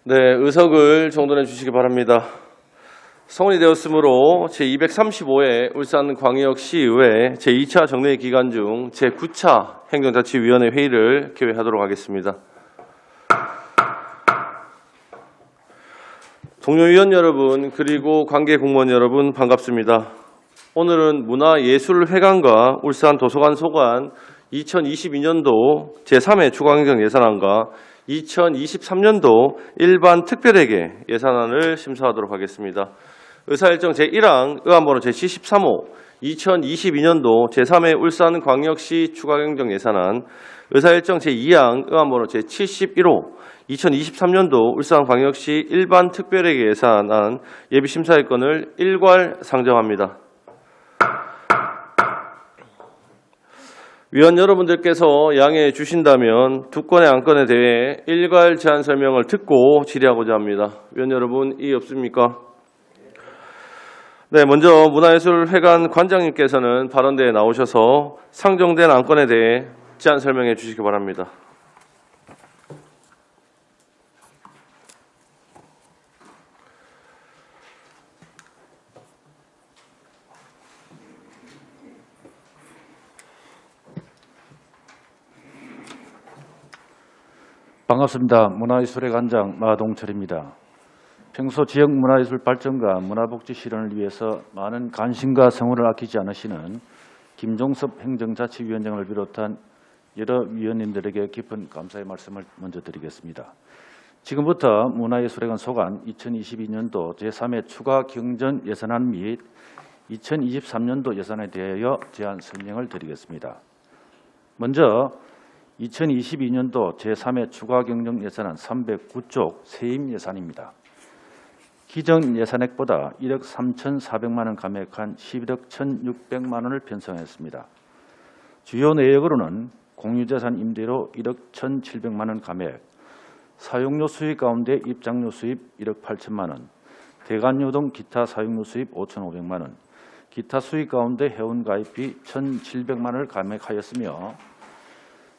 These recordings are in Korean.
네, 의석을 정돈해 주시기 바랍니다. 성원이 되었으므로 제235회 울산광역시의회 제2차 정례 기간 중 제9차 행정자치위원회 회의를 개회하도록 하겠습니다. 동료위원 여러분 그리고 관계 공무원 여러분 반갑습니다. 오늘은 문화예술회관과 울산도서관 소관 2022년도 제3회 추가행정 예산안과 2023년도 일반 특별회계 예산안을 심사하도록 하겠습니다. 의사일정 제1항 의안번호 제73호 2022년도 제3회 울산광역시 추가행정 예산안, 의사일정 제2항 의안번호 제71호 2023년도 울산광역시 일반 특별회계 예산안 예비심사일건을 일괄 상정합니다. 위원 여러분들께서 양해해 주신다면 두 건의 안건에 대해 일괄 제안 설명을 듣고 질의하고자 합니다. 위원 여러분 이의 없습니까? 네, 먼저 문화예술회관 관장님께서는 발언대에 나오셔서 상정된 안건에 대해 제안 설명해 주시기 바랍니다. 반갑습니다. 문화예술회관장 마동철입니다. 평소 지역 문화예술 발전과 문화복지 실현을 위해서 많은 관심과 성원을 아끼지 않으시는 김종섭 행정자치위원장을 비롯한 여러 위원님들에게 깊은 감사의 말씀을 먼저 드리겠습니다. 지금부터 문화예술회관 소관 2022년도 제3회 추가 경정 예산안 및 2023년도 예산에 대하여 제안 설명을 드리겠습니다. 먼저 2022년도 제3회 추가 경정 예산안 309쪽 세임 예산입니다. 기정 예산액보다 1억 3,400만 원 감액한 11억 1,600만 원을 편성했습니다. 주요 내역으로는 공유재산 임대료 1억 1,700만 원 감액, 사용료 수입 가운데 입장료 수입 1억 8천만 원, 대관료 등 기타 사용료 수입 5,500만 원, 기타 수입 가운데 회원가입비 1,700만 원을 감액하였으며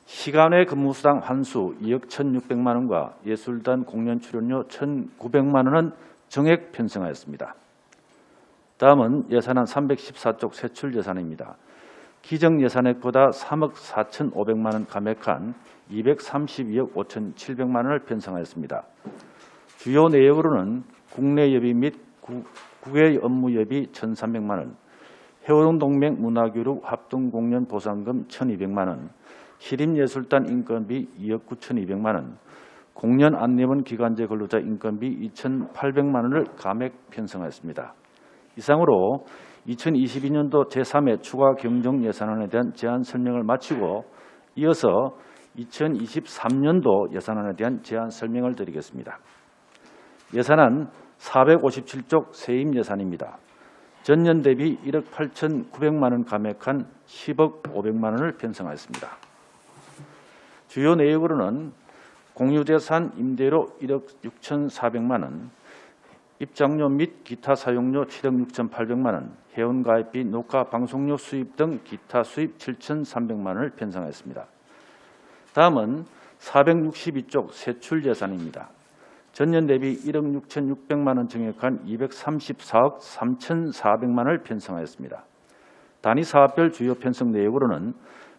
시간외 근무수당 환수 2억 1,600만 원과 예술단 공연 출연료 1,900만 원은 정액 편성하였습니다. 다음은 예산안 314쪽 세출 예산입니다. 기정 예산액보다 3억 4,500만 원 감액한 232억 5,700만 원을 편성하였습니다. 주요 내역으로는 국내 예비 및 국외 업무 예비 1,300만 원, 해오동동맹 문화교육 합동공연 보상금 1,200만 원, 시립예술단 인건비 2억 9,200만 원, 공연 안내원 기간제 근로자 인건비 2,800만 원을 감액 편성하였습니다. 이상으로 2022년도 제3회 추가 경정 예산안에 대한 제안 설명을 마치고 이어서 2023년도 예산안에 대한 제안 설명을 드리겠습니다. 예산안 457쪽 세임 예산입니다. 전년 대비 1억 8,900만 원 감액한 10억 500만 원을 편성하였습니다. 주요 내역으로는 공유재산 임대료 1억 6,400만 원, 입장료 및 기타 사용료 7억 6,800만 원, 회원가입비, 녹화, 방송료 수입 등 기타 수입 7,300만 원을 편성하였습니다. 다음은 462쪽 세출 예산입니다. 전년 대비 1억 6,600만 원 증액한 234억 3,400만 원을 편성하였습니다. 단위 사업별 주요 편성 내역으로는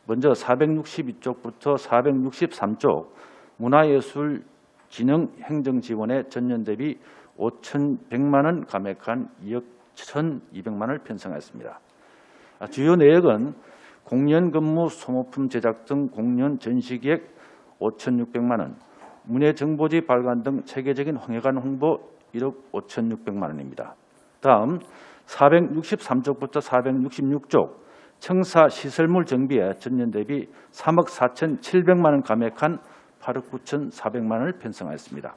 먼저 462쪽부터 463쪽 문화예술진흥 행정지원에 전년 대비 5,100만 원 감액한 2억 1,200만 원을 편성하였습니다. 주요 내역은 공연 근무 소모품 제작 등 공연 전시기획 5,600만 원, 문예정보지 발간 등 체계적인 황해관 홍보 1억 5,600만 원입니다. 다음 463쪽부터 466쪽 청사 시설물 정비에 전년 대비 3억 4,700만 원 감액한 8억 9,400만 원을 편성하였습니다.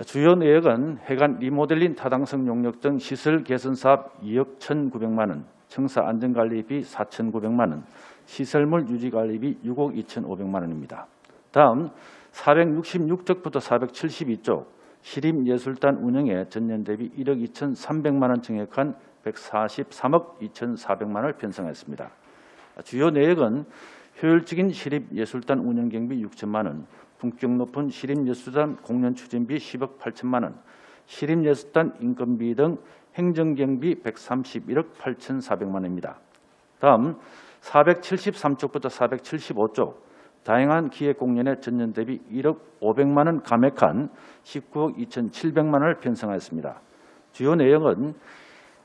주요 내역은 해관 리모델링 타당성 용역 등 시설 개선 사업 2억 1,900만 원, 청사 안전관리비 4,900만 원, 시설물 유지관리비 6억 2,500만 원입니다. 다음 466쪽부터 472쪽 시립예술단 운영에 전년 대비 1억 2,300만 원 증액한 143억 2,400만 원을 편성했습니다. 주요 내역은 효율적인 시립예술단 운영 경비 6천만 원, 품격 높은 시립예술단 공연 추진비 10억 8천만 원, 시립예술단 인건비 등 행정경비 131억 8,400만 원입니다. 다음 473쪽부터 475쪽 다양한 기획공연의 전년 대비 1억 500만 원 감액한 19억 2,700만 원을 편성하였습니다. 주요 내용은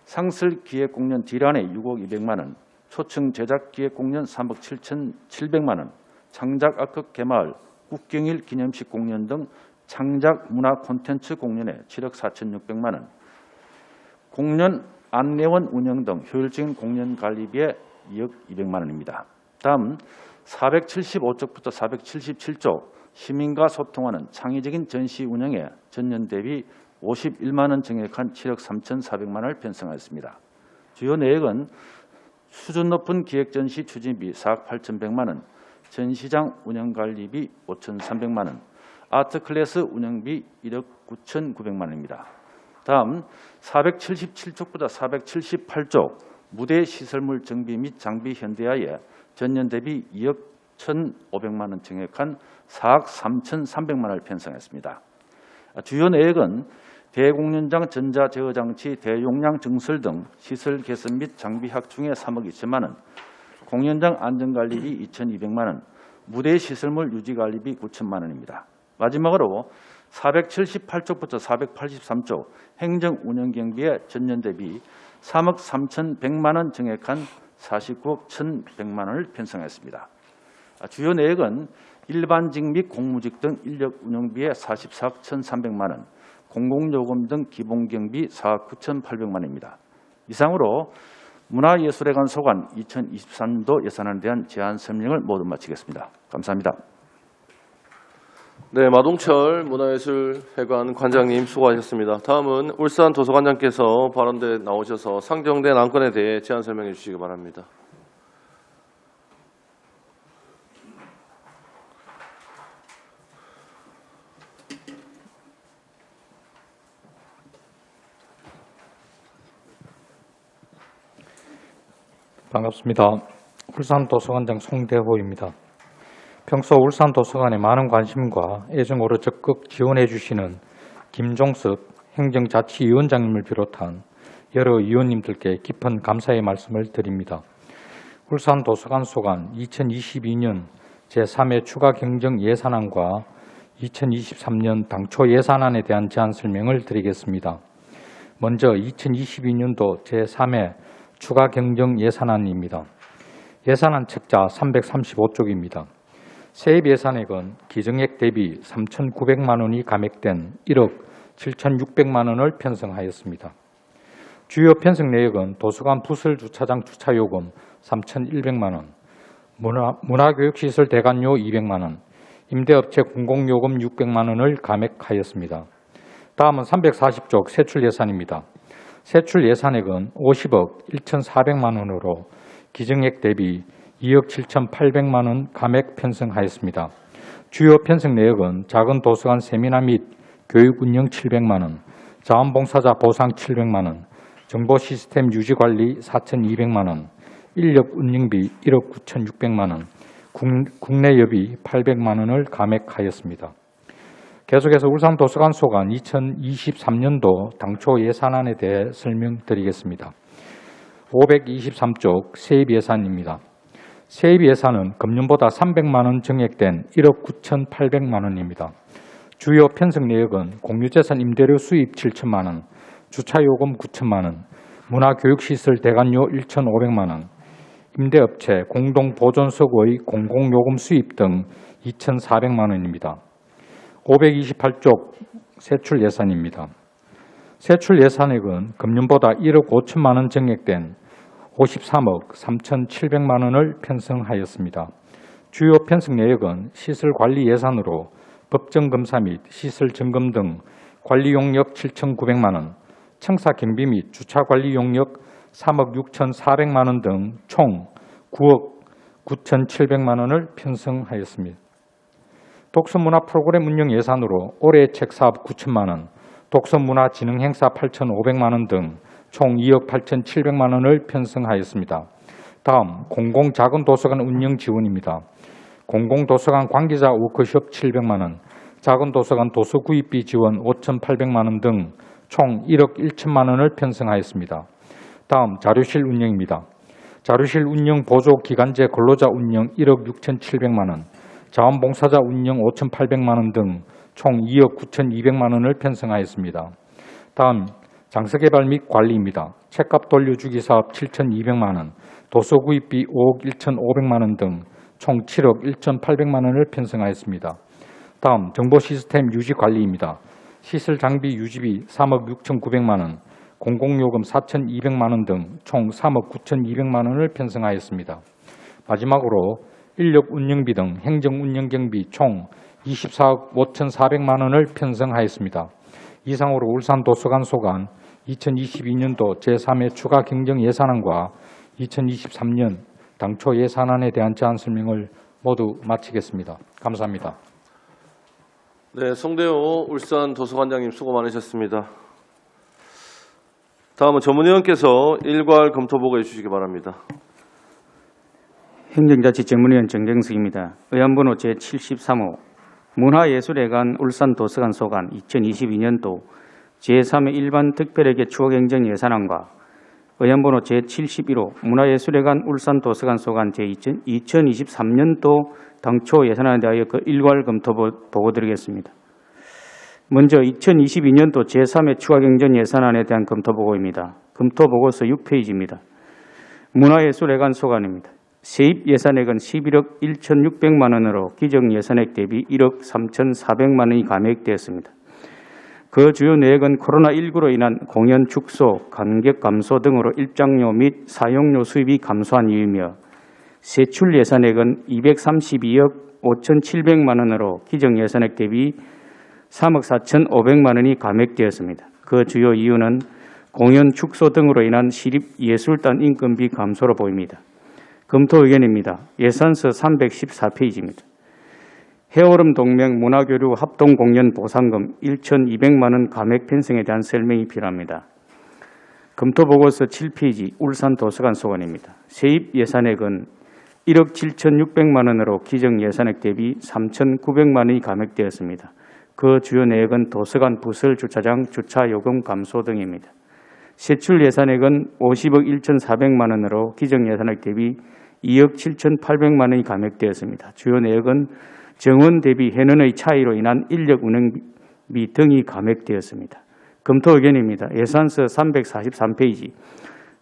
상설 기획공연 딜안의 6억 200만 원, 초청 제작 기획공연 3억 7,700만 원, 창작 아크 개마을, 국경일 기념식 공연 등 창작 문화 콘텐츠 공연에 7억 4,600만 원, 공연 안내원 운영 등 효율적인 공연 관리비에 2억 200만 원입니다. 다음 475쪽부터 477쪽 시민과 소통하는 창의적인 전시 운영에 전년 대비 51만 원 증액한 7억 3,400만 원을 편성하였습니다. 주요 내역은 수준 높은 기획 전시 추진비 4억 8,100만 원, 전시장 운영관리비 5,300만 원, 아트클래스 운영비 1억 9,900만 원입니다. 다음 477쪽부터 478쪽 무대 시설물 정비 및 장비 현대화에 전년 대비 2억 1,500만 원 증액한 4억 3,300만 원을 편성했습니다. 주요 내역은 대공연장 전자제어장치 대용량 증설 등 시설 개선 및 장비 확충에 3억 2천만 원, 공연장 안전관리비 2,200만 원, 무대 시설물 유지관리비 9천만 원입니다. 마지막으로 478쪽부터 483쪽 행정운영경비에 전년 대비 3억 3,100만 원 증액한 49억 1,100만 원을 편성했습니다. 주요 내역은 일반직 및 공무직 등 인력 운영비에 44억 1,300만 원, 공공요금 등 기본경비 4억 9,800만 원입니다. 이상으로 문화예술에 관한 소관 2023년도 예산안에 대한 제안 설명을 모두 마치겠습니다. 감사합니다. 네, 마동철 문화예술회관 관장님 수고하셨습니다. 다음은 울산 도서관장께서 발언대에 나오셔서 상정된 안건에 대해 제안 설명해 주시기 바랍니다. 반갑습니다. 울산도서관장 송대호입니다. 평소 울산도서관에 많은 관심과 애정으로 적극 지원해 주시는 김종석 행정자치위원장님을 비롯한 여러 위원님들께 깊은 감사의 말씀을 드립니다. 울산도서관 소관 2022년 제3회 추가 경정 예산안과 2023년 당초 예산안에 대한 제안 설명을 드리겠습니다. 먼저 2022년도 제3회 추가 경정 예산안입니다. 예산안 책자 335쪽입니다. 세입 예산액은 기정액 대비 3,900만 원이 감액된 1억 7,600만 원을 편성하였습니다. 주요 편성 내역은 도서관 부설 주차장 주차요금 3,100만 원, 문화교육시설 대관료 200만 원, 임대업체 공공요금 600만 원을 감액하였습니다. 다음은 340쪽 세출 예산입니다. 세출 예산액은 50억 1,400만 원으로 기정액 대비 2억 7,800만 원 감액 편성하였습니다. 주요 편성 내역은 작은 도서관 세미나 및 교육 운영 700만 원, 자원봉사자 보상 700만 원, 정보 시스템 유지 관리 4,200만 원, 인력 운영비 1억 9,600만 원, 국내 여비 800만 원을 감액하였습니다. 계속해서 울산도서관 소관 2023년도 당초 예산안에 대해 설명드리겠습니다. 523쪽 세입 예산입니다. 세입 예산은 금년보다 300만 원 증액된 1억 9,800만 원입니다. 주요 편성 내역은 공유재산 임대료 수입 7천만 원, 주차요금 9천만 원, 문화교육시설 대관료 1,500만 원, 임대업체 공동보존석의 공공요금 수입 등 2,400만 원입니다. 528쪽 세출 예산입니다. 세출 예산액은 금년보다 1억 5천만 원 증액된 53억 3,700만 원을 편성하였습니다. 주요 편성 내역은 시설관리 예산으로 법정검사 및 시설점검 등 관리용역 7,900만 원, 청사 경비 및 주차관리 용역 3억 6,400만 원 등 총 9억 9,700만 원을 편성하였습니다. 독서문화 프로그램 운영 예산으로 올해 책 사업 9천만 원, 독서문화 진흥 행사 8,500만 원 등 총 2억 8,700만 원을 편성하였습니다. 다음 공공작은 도서관 운영 지원입니다. 공공도서관 관계자 워크숍 700만 원, 작은 도서관 도서 구입비 지원 5,800만 원 등 총 1억 1천만 원을 편성하였습니다. 다음 자료실 운영입니다. 자료실 운영 보조 기간제 근로자 운영 1억 6,700만 원, 자원봉사자 운영 5,800만 원 등 총 2억 9,200만 원을 편성하였습니다. 다음 장서개발 및 관리입니다. 책값 돌려주기 사업 7,200만 원, 도서 구입비 5억 1,500만 원 등 총 7억 1,800만 원을 편성하였습니다. 다음 정보 시스템 유지 관리입니다. 시설 장비 유지비 3억 6,900만 원, 공공요금 4,200만 원 등 총 3억 9,200만 원을 편성하였습니다. 마지막으로 인력 운영비 등 행정 운영 경비 총 24억 5,400만 원을 편성하였습니다. 이상으로 울산 도서관 소관 2022년도 제3회 추가 경정 예산안과 2023년 당초 예산안에 대한 제안 설명을 모두 마치겠습니다. 감사합니다. 네, 송대호 울산 도서관장님 수고 많으셨습니다. 다음은 전문위원께서 일괄 검토 보고해 주시기 바랍니다. 행정자치 전문위원 정경석입니다. 의안번호 제73호 문화예술회관 울산도서관 소관 2022년도 제3회 일반 특별회계 추가경정 예산안과 의안번호 제71호 문화예술회관 울산도서관 소관 제2023년도 당초 예산안에 대하여 그 일괄 검토 보고드리겠습니다. 먼저 2022년도 제3회 추가경정 예산안에 대한 검토 보고입니다. 검토 보고서 6페이지입니다. 문화예술회관 소관입니다. 세입 예산액은 11억 1,600만 원으로 기정 예산액 대비 1억 3,400만 원이 감액되었습니다. 그 주요 내역은 코로나19로 인한 공연 축소, 관객 감소 등으로 입장료 및 사용료 수입이 감소한 이유이며 세출 예산액은 232억 5,700만 원으로 기정 예산액 대비 3억 4,500만 원이 감액되었습니다. 그 주요 이유는 공연 축소 등으로 인한 시립예술단 인건비 감소로 보입니다. 검토 의견입니다. 예산서 314페이지입니다. 해오름 동맹 문화교류 합동공연 보상금 1,200만 원 감액 편성에 대한 설명이 필요합니다. 검토 보고서 7페이지 울산도서관 소관입니다. 세입 예산액은 1억 7,600만 원으로 기정 예산액 대비 3,900만 원이 감액되었습니다. 그 주요 내역은 도서관 부설 주차장 주차 요금 감소 등입니다. 세출 예산액은 50억 1,400만 원으로 기정 예산액 대비 2억 7,800만 원이 감액되었습니다. 주요 내역은 정원 대비 해년의 차이로 인한 인력 운영비 등이 감액되었습니다. 검토 의견입니다. 예산서 343페이지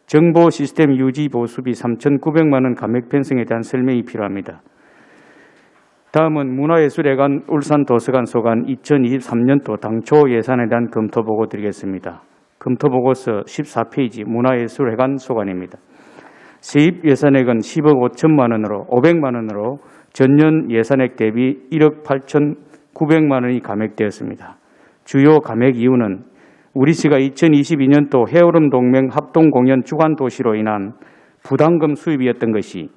정보 시스템 유지 보수비 3,900만 원 감액 편성에 대한 설명이 필요합니다. 다음은 문화예술회관 울산도서관 소관 2023년도 당초 예산에 대한 검토 보고 드리겠습니다. 검토 보고서 14페이지 문화예술회관 소관입니다. 세입 예산액은 10억 5천만 원으로 500만 원으로 전년 예산액 대비 1억 8,900만 원이 감액되었습니다. 주요 감액 이유는 우리시가 2022년도 해오름 동맹 합동공연 주관도시로 인한 부담금 수입이었던 것이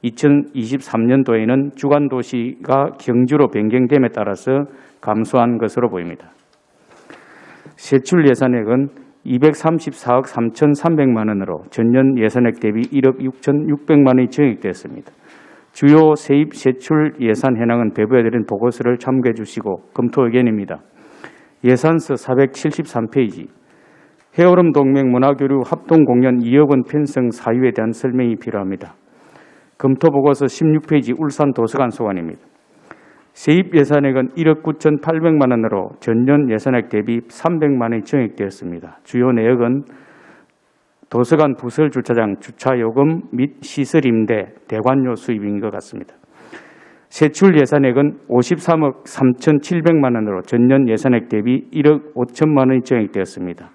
2023년도에는 주관도시가 경주로 변경됨에 따라서 감소한 것으로 보입니다. 세출 예산액은 234억 3,300만 원으로 전년 예산액 대비 1억 6,600만 원이 증액되었습니다. 주요 세입 세출 예산 현황은 배부해드린 보고서를 참고해 주시고 검토 의견입니다. 예산서 473페이지 해오름 동맹 문화교류 합동공연 2억 원 편성 사유에 대한 설명이 필요합니다. 검토 보고서 16페이지 울산도서관 소관입니다. 세입 예산액은 1억 9,800만 원으로 전년 예산액 대비 300만 원이 증액되었습니다. 주요 내역은 도서관 부설 주차장 주차요금 및 시설 임대, 대관료 수입인 것 같습니다. 세출 예산액은 53억 3,700만 원으로 전년 예산액 대비 1억 5천만 원이 증액되었습니다.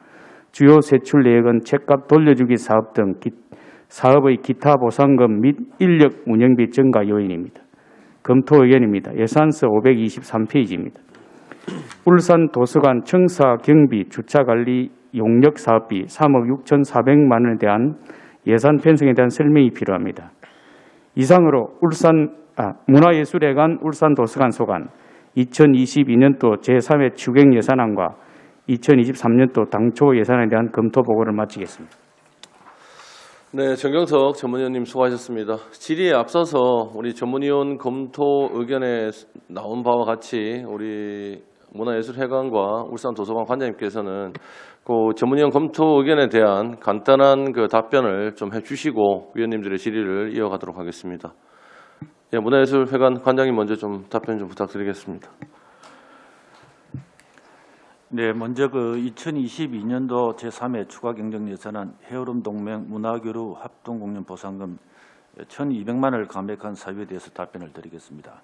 주요 세출 내역은 책값 돌려주기 사업 등 사업의 기타 보상금 및 인력 운영비 증가 요인입니다. 검토 의견입니다. 예산서 523페이지입니다. 울산 도서관 청사 경비 주차관리 용역 사업비 3억 6,400만 원에 대한 예산 편성에 대한 설명이 필요합니다. 이상으로 문화예술회관 울산도서관 소관 2022년도 제3회 추경 예산안과 2023년도 당초 예산에 대한 검토 보고를 마치겠습니다. 네, 정경석 전문위원님 수고하셨습니다. 질의에 앞서서 우리 전문위원 검토 의견에 나온 바와 같이 우리 문화예술회관과 울산도서관 관장님께서는 그 전문위원 검토 의견에 대한 간단한 그 답변을 좀 해주시고 위원님들의 질의를 이어가도록 하겠습니다. 예, 문화예술회관 관장님 먼저 좀 답변 좀 부탁드리겠습니다. 네, 먼저 그 2022년도 제3회 추가 경정 예산안 해오름 동맹 문화교류 합동공연 보상금 1,200만 원을 감액한 사유에 대해서 답변을 드리겠습니다.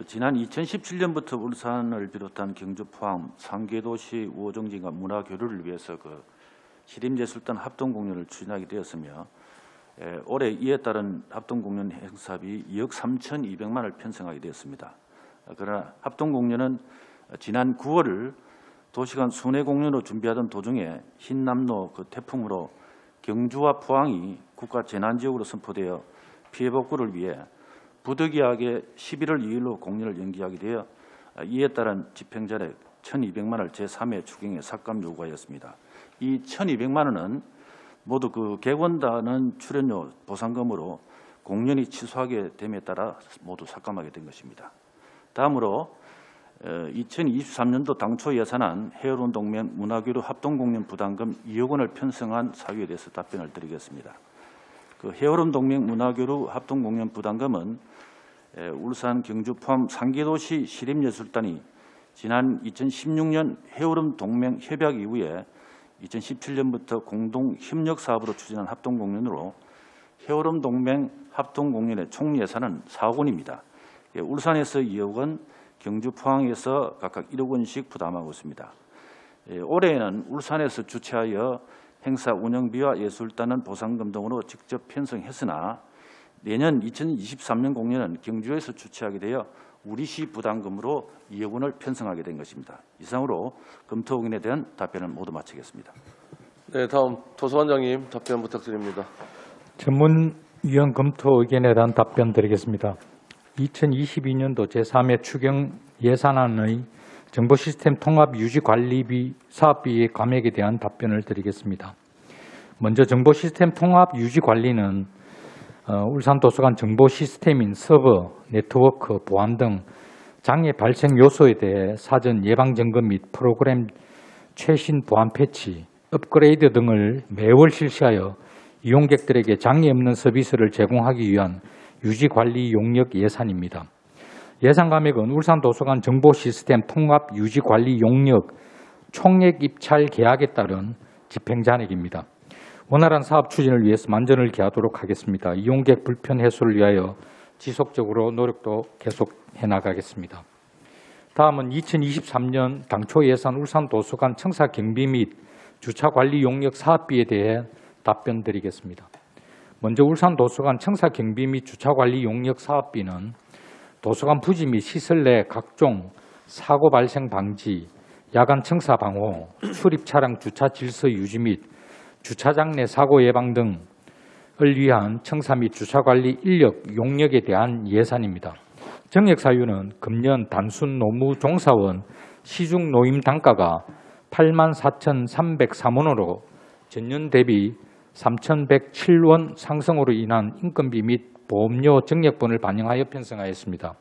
지난 2017년부터 울산을 비롯한 경주 포함 3개 도시 우호정진과 문화교류를 위해서 시립예술단 합동공연을 추진하게 되었으며 올해 이에 따른 합동공연 행사비 2억 3,200만 원을 편성하게 되었습니다. 그러나 합동공연은 지난 9월 도시간 순회 공연으로 준비하던 도중에 흰남노 태풍으로 경주와 포항이 국가 재난지역으로 선포되어 피해 복구를 위해 부득이하게 11월 2일로 공연을 연기하게 되어 이에 따른 집행자력 1,200만 원을 제3회 추경에 삭감 요구하였습니다. 이 1,200만 원은 모두 객원단은 출연료 보상금으로 공연이 취소하게 됨에 따라 모두 삭감하게 된 것입니다. 다음으로 2023년도 당초 예산안 해오름 동맹 문화교류 합동공연 부담금 2억 원을 편성한 사유에 대해서 답변을 드리겠습니다. 해오름 동맹 문화교류 합동공연 부담금은 울산, 경주 포함 3개 도시 시립예술단이 지난 2016년 해오름 동맹 협약 이후에 2017년부터 공동 협력 사업으로 추진한 합동공연으로 해오름 동맹 합동공연의 총 예산은 4억 원입니다. 울산에서 2억 원, 경주 포항에서 각각 1억 원씩 부담하고 있습니다. 올해에는 울산에서 주최하여 행사 운영비와 예술단은 보상금 등으로 직접 편성했으나 내년 2023년 공연은 경주에서 주최하게 되어 우리시 부담금으로 2억 원을 편성하게 된 것입니다. 이상으로 검토 의견에 대한 답변을 모두 마치겠습니다. 네, 다음 도서관장님 답변 부탁드립니다. 전문위원 검토 의견에 대한 답변 드리겠습니다. 2022년도 제3회 추경 예산안의 정보시스템 통합 유지관리비 사업비의 감액에 대한 답변을 드리겠습니다. 먼저 정보시스템 통합 유지관리는 울산도서관 정보시스템인 서버, 네트워크, 보안 등 장애 발생 요소에 대해 사전 예방점검 및 프로그램 최신 보안 패치, 업그레이드 등을 매월 실시하여 이용객들에게 장애 없는 서비스를 제공하기 위한 유지관리 용역 예산입니다. 예산 감액은 울산도서관 정보시스템 통합 유지관리 용역 총액 입찰 계약에 따른 집행잔액입니다. 원활한 사업 추진을 위해서 만전을 기하도록 하겠습니다. 이용객 불편 해소를 위하여 지속적으로 노력도 계속해 나가겠습니다. 다음은 2023년 당초 예산 울산도서관 청사 경비 및 주차관리 용역 사업비에 대해 답변 드리겠습니다. 먼저 울산도서관 청사 경비 및 주차관리 용역 사업비는 도서관 부지 및 시설 내 각종 사고 발생 방지, 야간 청사 방호, 출입 차량 주차 질서 유지 및 주차장 내 사고 예방 등을 위한 청사 및 주차관리 인력 용역에 대한 예산입니다. 정액 사유는 금년 단순 노무 종사원 시중 노임 단가가 84,303원으로 전년 대비 3,107원 상승으로 인한 인건비 및 보험료 정액분을 반영하여 편성하였습니다.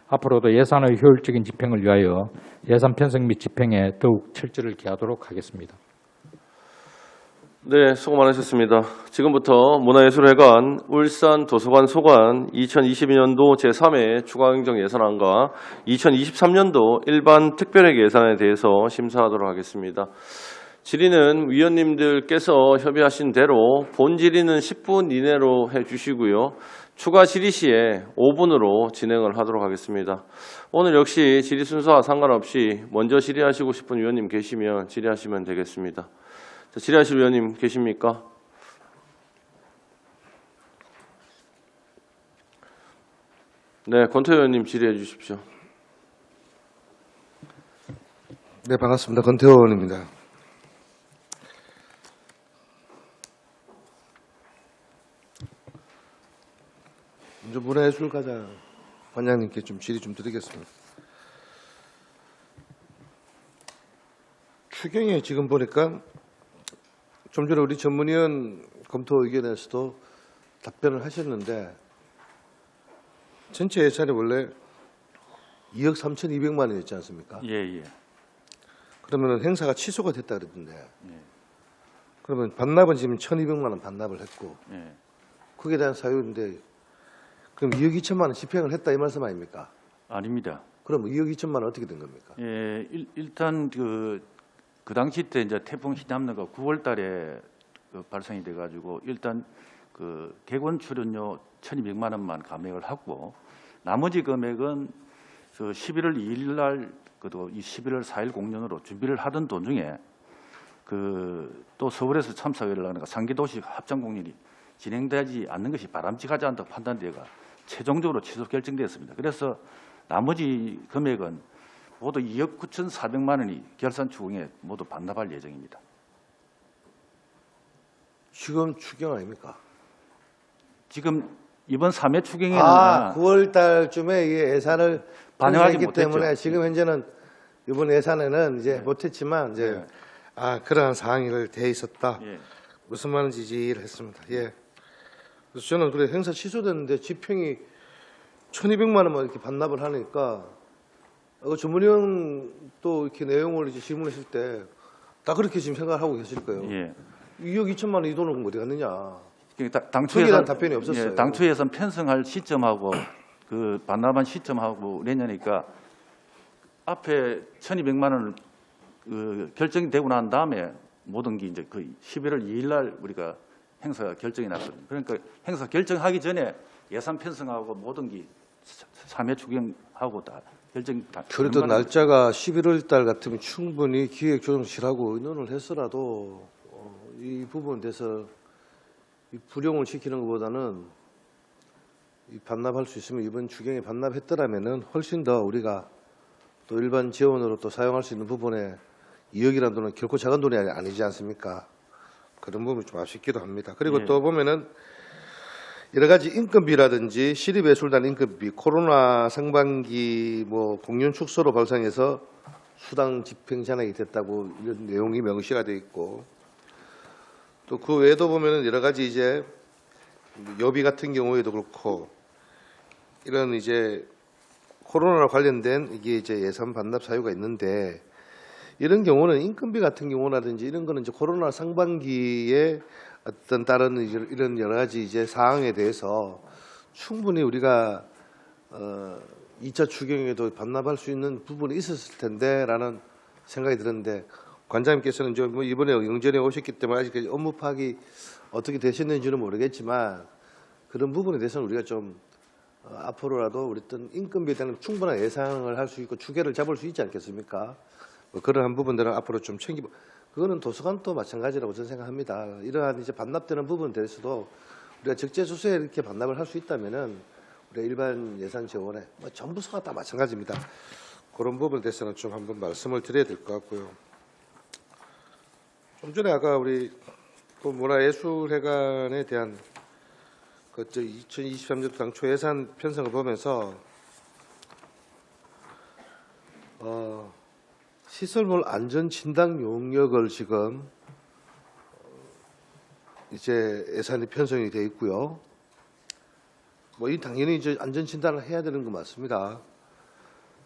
앞으로도 예산의 효율적인 집행을 위하여 예산 편성 및 집행에 더욱 철저를 기하도록 하겠습니다. 네, 수고 많으셨습니다. 지금부터 문화예술회관 울산도서관 소관 2022년도 제3회 추가경정 예산안과 2023년도 일반 특별회계 예산안에 대해서 심사하도록 하겠습니다. 질의는 위원님들께서 협의하신 대로 본 질의는 10분 이내로 해주시고요. 추가 질의 시에 5분으로 진행을 하도록 하겠습니다. 오늘 역시 질의 순서와 상관없이 먼저 질의하시고 싶은 위원님 계시면 질의하시면 되겠습니다. 자, 질의하실 위원님 계십니까? 네, 권태 의원님 질의해 주십시오. 네, 반갑습니다. 권태호 의원입니다. 먼저 문화예술가장 관장님께 좀 질의 좀 드리겠습니다. 추경에 지금 보니까 좀 전에 우리 전문위원 검토 의견에서도 답변을 하셨는데 전체 예산이 원래 2억 3,200만 원이었지 않습니까? 예. 그러면 행사가 취소가 됐다 그랬던데 그러면 반납은 지금 1,200만 원 반납을 했고 예. 그에 대한 사유인데 그럼 2억 2천만 원 집행을 했다 이 말씀 아닙니까? 아닙니다. 그럼 2억 2천만 원 어떻게 된 겁니까? 예, 일단 그 당시 때 이제 태풍 희남노가 9월 달에 발생이 돼 가지고 일단 그 객원 출연료 1,200만 원만 감액을 하고 나머지 금액은 그 11월 2일 날 그도 이 11월 4일 공연으로 준비를 하던 도중에 그 또 서울에서 참석을 하니까 상계도시 합창 공연이 진행되지 않는 것이 바람직하지 않다고 판단되가 최종적으로 취소 결정되었습니다. 그래서 나머지 금액은 모두 2억 9,400만 원이 결산 추경에 모두 반납할 예정입니다. 지금 추경 아닙니까? 지금 이번 3회 추경에는 9월 달쯤에 이 예산을 반영하지 반영했기 못했죠. 때문에 지금 현재는 이번 예산에는 이제 못했지만 이제 네. 그러한 사항이 돼 있었다. 예. 무슨 말인지 이해를 했습니다. 예. 그래서 저는 그래 행사 취소됐는데 집행이 1,200만 원만 이렇게 반납을 하니까 전문위원 또 이렇게 내용을 이제 질문했을 때 다 그렇게 지금 생각하고 계실 거예요. 예. 2억 2천만 원 이 돈은 어디 갔느냐? 당초 거기에 대한 예산 답변이 없었어요. 예, 당초 예산 편성할 시점하고 그 반납한 시점하고 내년이니까 앞에 1,200만 원을 결정이 되고 난 다음에 모든 게 이제 그 11월 2일 날 우리가 행사가 결정이 났거든요. 그러니까 행사 결정하기 전에 예산 편성하고 모든 게 3회 추경하고 다 결정 다. 그래도 날짜가 11월 달 같으면 충분히 기획조정실하고 의논을 했어라도 이 부분에 대해서 이 불용을 시키는 것보다는 이 반납할 수 있으면 이번 추경에 반납했더라면은 훨씬 더 우리가 또 일반 지원으로 또 사용할 수 있는 부분에 2억이라는 돈은 결코 작은 돈이 아니지 않습니까? 그런 부분이 좀 아쉽기도 합니다. 그리고 예. 또 보면은 여러 가지 인건비라든지 시립예술단 인건비, 코로나 상반기 뭐 공연 축소로 발생해서 수당 집행 잔액이 됐다고 이런 내용이 명시가 돼 있고 또 그 외에도 보면은 여러 가지 이제 여비 같은 경우에도 그렇고 이런 이제 코로나와 관련된 이게 이제 예산 반납 사유가 있는데 이런 경우는 인건비 같은 경우라든지 이런 거는 이제 코로나 상반기에 어떤 다른 이런 여러 가지 이제 사항에 대해서 충분히 우리가 2차 추경에도 반납할 수 있는 부분이 있었을 텐데라는 생각이 들었는데 관장님께서는 이제 뭐 이번에 영전에 오셨기 때문에 아직까지 업무 파악이 어떻게 되셨는지는 모르겠지만 그런 부분에 대해서는 우리가 좀 앞으로라도 우리 어떤 인건비에 대한 충분한 예상을 할 수 있고 추계를 잡을 수 있지 않겠습니까? 뭐 그러한 부분들은 앞으로 좀 그거는 도서관도 마찬가지라고 저는 생각합니다. 이러한 이제 반납되는 부분에 대해서도 우리가 적재수수에 이렇게 반납을 할 수 있다면은 우리 일반 예산 지원에 뭐 전부서가 다 마찬가지입니다. 그런 부분에 대해서는 좀 한번 말씀을 드려야 될 것 같고요. 좀 전에 아까 우리 또 문화예술회관에 대한 그 2023년 당초 예산 편성을 보면서 시설물 안전 진단 용역을 지금 이제 예산이 편성이 돼 있고요. 뭐 이 당연히 이제 안전 진단을 해야 되는 거 맞습니다.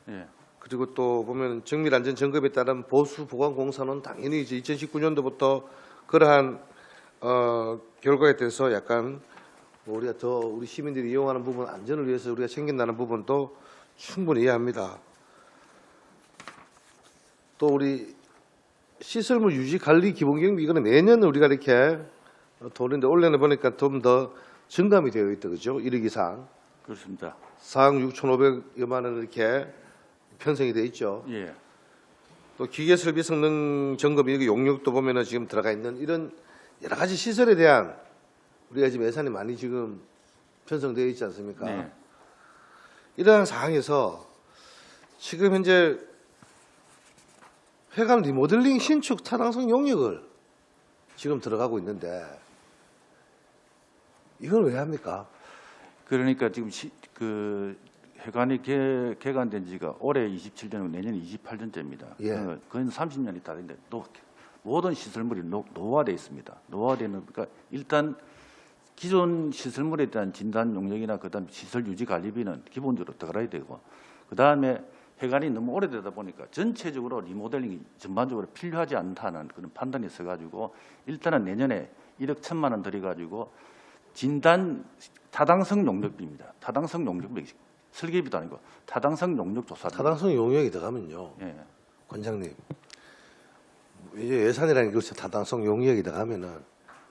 예. 그리고 또 보면 정밀 안전 점검에 따른 보수 보관 공사는 당연히 이제 2019년도부터 그러한 결과에 대해서 약간 뭐 우리가 더 우리 시민들이 이용하는 부분 안전을 위해서 우리가 챙긴다는 부분도 충분히 이해합니다. 또 우리 시설물 유지 관리 기본 경비 이거는 매년 우리가 이렇게 돈인데 올해는 보니까 좀 더 증감이 되어 있다 그죠? 1억 이상 그렇습니다. 4억 6,500여만 원 이렇게 편성이 되어 있죠. 예. 또 기계설비 성능 점검 이렇게 용역도 보면은 지금 들어가 있는 이런 여러 가지 시설에 대한 우리가 지금 예산이 많이 지금 편성되어 있지 않습니까? 네. 이러한 상황에서 지금 현재 회관 리모델링 신축 타당성 용역을 지금 들어가고 있는데 이걸 왜 합니까? 그러니까 지금 그 회관이 개관된 지가 올해 27년이고 내년 28년째입니다. 예. 거의 30년이 다 됐는데 또 모든 시설물이 노후화되어 있습니다. 노후화되는 그러니까 일단 기존 시설물에 대한 진단 용역이나 그다음 시설 유지 관리비는 기본적으로 들어가야 되고 그다음에 해관이 너무 오래되다 보니까 전체적으로 리모델링이 전반적으로 필요하지 않다는 그런 판단이 있어가지고 일단은 내년에 1억 1천만 원 들여가지고 진단 타당성 용역비입니다. 타당성 용역비 설계비도 아니고 타당성 용역 조사. 타당성 용역이 들어가면요. 예. 관장님, 이제 예산이라는 것이 타당성 용역이 들어가면은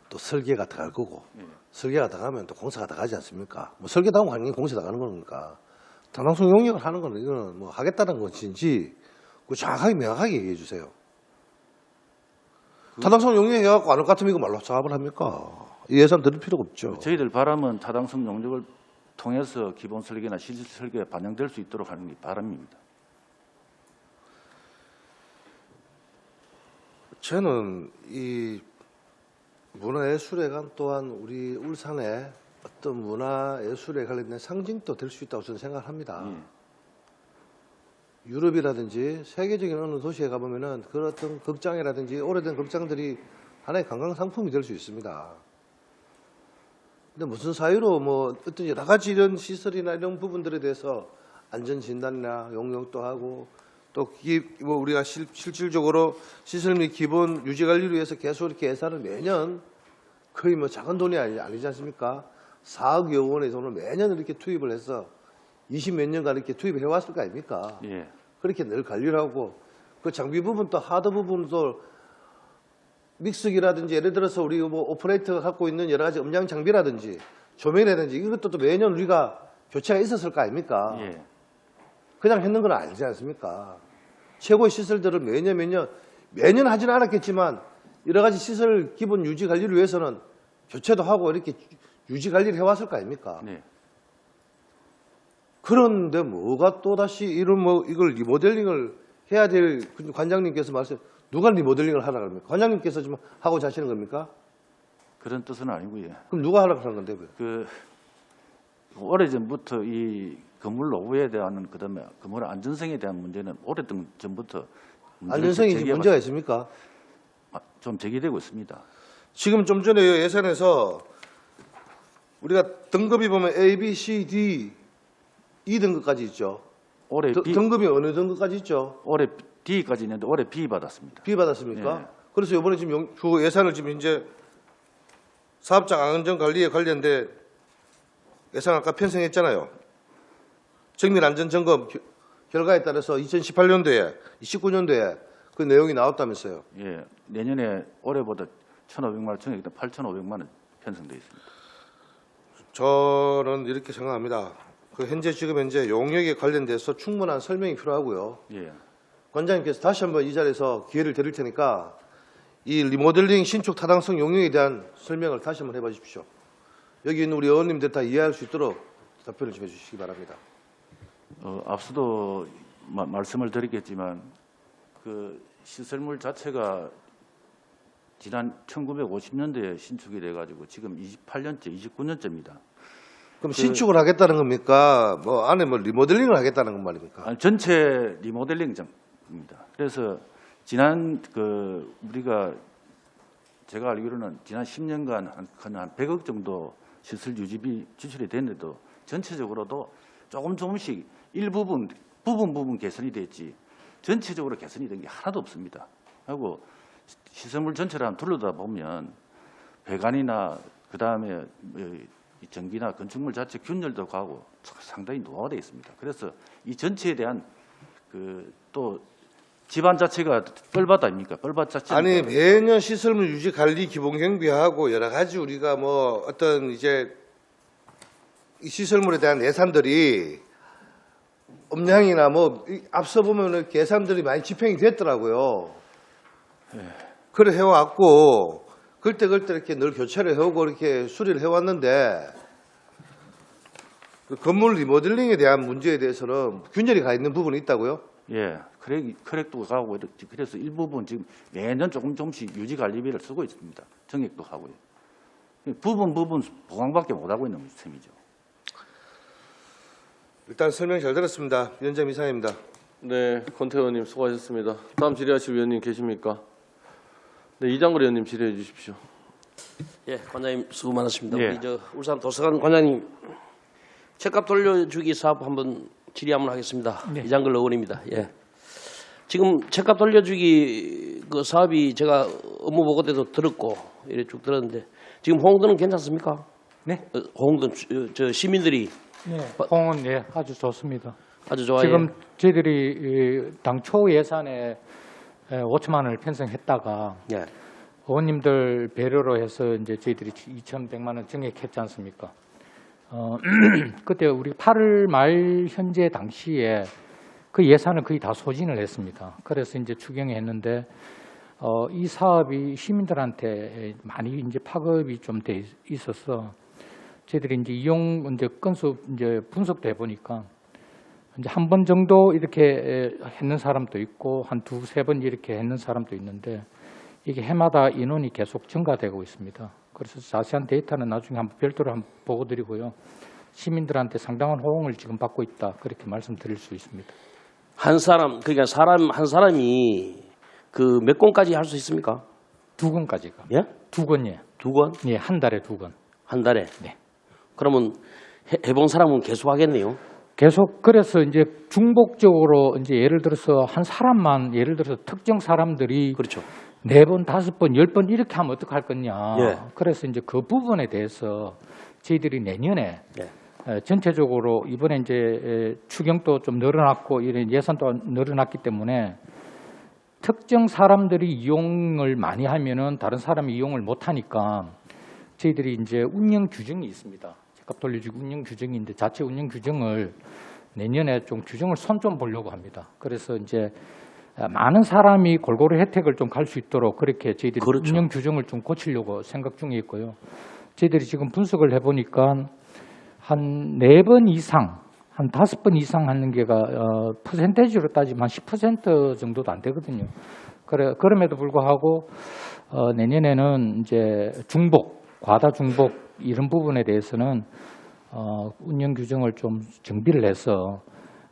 또 설계가 들어갈 거고 설계가 들어가면 또 공사가 들어가지 않습니까? 뭐 설계 다음 관계 공사 들어가는 거니까 타당성 용역을 하는 거는 이거는 뭐 하겠다는 것인지 그 정확하게 명확하게 얘기해 주세요. 타당성 용역 해갖고 안 할 것 같으면 이거 말로 작업을 합니까? 이 예산 들을 필요가 없죠. 저희들 바람은 타당성 용역을 통해서 기본 설계나 실질 설계에 반영될 수 있도록 하는 게 바람입니다. 저는 이 문화예술회관 또한 우리 울산의 어떤 문화예술에 관련된 상징도 될 수 있다고 저는 생각합니다. 유럽이라든지 세계적인 어느 도시에 가보면은 그런 어떤 극장이라든지 오래된 극장들이 하나의 관광 상품이 될 수 있습니다. 근데 무슨 사유로 뭐 어떤 여러 가지 이런 시설이나 이런 부분들에 대해서 안전 진단이나 용역도 하고 또 뭐 우리가 실질적으로 시설 및 기본 유지 관리를 위해서 계속 이렇게 예산을 매년 거의 뭐 작은 돈이 아니지 않습니까? 4억여 원의 돈을 매년 이렇게 투입을 해서 20몇 년간 이렇게 투입해 왔을 거 아닙니까? 예. 그렇게 늘 관리를 하고 그 장비 부분 또 하드 부분도 믹스기라든지 예를 들어서 우리 뭐 오퍼레이터가 갖고 있는 여러 가지 음향 장비라든지 조명이라든지 이것도 또 매년 우리가 교체가 있었을 거 아닙니까? 예. 그냥 했는 건 아니지 않습니까? 최고의 시설들을 매년 하지는 않았겠지만 여러 가지 시설 기본 유지 관리를 위해서는 교체도 하고 이렇게 유지 관리를 해왔을 거 아닙니까? 네. 그런데 뭐가 또 다시 이런 뭐 이걸 리모델링을 해야 될 관장님께서 말씀 누가 리모델링을 하라고 합니까? 관장님께서 지금 하고자 하시는 겁니까? 그런 뜻은 아니고요. 그럼 누가 하라고 하는 건데 왜? 그 오래전부터 이 건물 노후에 대한 그다음에 건물 안전성에 대한 문제는 오래전부터 안전성이 지금 문제가 있습니까? 좀 제기되고 있습니다. 지금 좀 전에 예산에서 우리가 등급이 보면 A, B, C, D, E 등급까지 있죠. 올해 B, 등급이 어느 등급까지 있죠? 올해 D까지 있는데 올해 B 받았습니다. B 받았습니까? 예. 그래서 이번에 지금 주 예산을 지금 이제 사업장 안전 관리에 관련된 예산 아까 편성했잖아요. 정밀 안전 점검 결과에 따라서 2018년도에, 19년도에 그 내용이 나왔다면서요. 예, 내년에 올해보다 1,500만 원 증액돼 8,500만 원 편성돼 있습니다. 저는 이렇게 생각합니다. 그 지금 현재 용역에 관련돼서 충분한 설명이 필요하고요. 예, 관장님께서 다시 한번 이 자리에서 기회를 드릴 테니까 이 리모델링 신축 타당성 용역에 대한 설명을 다시 한번 해봐 주십시오. 여기 있는 우리 의원님들 다 이해할 수 있도록 답변을 좀 해주시기 바랍니다. 앞서도 말씀을 드렸겠지만 그 시설물 자체가 지난 1950년대에 신축이 돼가지고 지금 28년째, 29년째입니다. 그럼 신축을 하겠다는 겁니까? 뭐 안에 뭐 리모델링을 하겠다는 건 말입니까? 아니, 전체 리모델링입니다. 그래서 지난 우리가 제가 알기로는 지난 10년간 한 100억 정도 시설 유지비 지출이 됐는데도 전체적으로도 조금씩 일부분 부분 개선이 됐지 전체적으로 개선이 된 게 하나도 없습니다. 하고 시설물 전체를 한번 둘러다 보면 배관이나 그 다음에 전기나 건축물 자체 균열도 가고 상당히 노화되어 있습니다. 그래서 이 전체에 대한 또 집안 자체가 뻘밭 아닙니까? 뻘밭 자체 아니 매년 시설물 유지 관리 기본 경비하고 여러 가지 우리가 뭐 어떤 이제 이 시설물에 대한 예산들이 음량이나 뭐 앞서 보면은 계산들이 많이 집행이 됐더라고요. 그래 해왔고 그때 이렇게 늘 교체를 해오고 이렇게 수리를 해왔는데 그 건물 리모델링에 대한 문제에 대해서는 균열이 가 있는 부분이 있다고요? 예, 크랙도 가고 이렇게 그래서 일부분 지금 매년 조금씩 유지 관리비를 쓰고 있습니다. 정액도 하고요. 부분 보강밖에 못 하고 있는 셈이죠. 일단 설명 잘 들었습니다. 위원장 이상입니다. 네, 권태 의원님 수고하셨습니다. 다음 질의하실 위원님 계십니까? 네, 이장걸 의원님 질의해 주십시오. 예, 관장님 수고 많으십니다. 예. 우리 저 울산 도서관 관장님 책값 돌려주기 사업 한번 질의 한번 하겠습니다. 이장걸 의원입니다. 예. 지금 책값 돌려주기 그 사업이 제가 업무 보고 때도 들었고 이래 쭉 들었는데 지금 호응도는 괜찮습니까? 네. 호응도 저 시민들이 홍은 아주 좋습니다. 아주 좋아요. 지금 저희들이 당초 예산에 5천만 원을 편성했다가 예. 의원님들 배려로 해서 이제 저희들이 2,100만 원 증액했지 않습니까? 그때 우리 8월 말 현재 당시에 그 예산을 거의 다 소진을 했습니다. 그래서 이제 추경을 했는데 이 사업이 시민들한테 많이 이제 파급이 좀 돼 있어서 저희들이 이제 이용 이제 건수 이제 분석돼 보니까 이제 한 번 정도 이렇게 했는 사람도 있고 한 두세 번 이렇게 했는 사람도 있는데 이게 해마다 인원이 계속 증가되고 있습니다. 그래서 자세한 데이터는 나중에 한번 별도로 한번 보고 드리고요. 시민들한테 상당한 호응을 지금 받고 있다. 그렇게 말씀드릴 수 있습니다. 한 사람 그러니까 사람 한 사람이 그 몇 건까지 할 수 있습니까? 2건까지가. 예? 2건이에요. 2건? 예, 한 달에 2건. 한 달에? 네. 그러면 해본 사람은 계속 하겠네요. 계속 그래서 이제 중복적으로 이제 예를 들어서 한 사람만 예를 들어서 특정 사람들이 그렇죠. 4번, 5번, 10번 이렇게 하면 어떡할 거냐. 예. 그래서 이제 그 부분에 대해서 저희들이 내년에 예. 전체적으로 이번에 이제 추경도 좀 늘어났고 이런 예산도 늘어났기 때문에 특정 사람들이 이용을 많이 하면은 다른 사람이 이용을 못 하니까 저희들이 이제 운영 규정이 있습니다. 책값 돌려주기 운영 규정인데 자체 운영 규정을 내년에 좀 규정을 손 좀 보려고 합니다. 그래서 이제 많은 사람이 골고루 혜택을 좀 갈 수 있도록 그렇게 저희들이 그렇죠. 운영 규정을 좀 고치려고 생각 중에 있고요. 저희들이 지금 분석을 해보니까 한 4번 이상, 한 5번 이상 하는 게가 퍼센테이지로 따지면 한 10% 정도도 안 되거든요. 그럼에도 불구하고 내년에는 이제 중복, 과다 중복 이런 부분에 대해서는 운영 규정을 좀 정비를 해서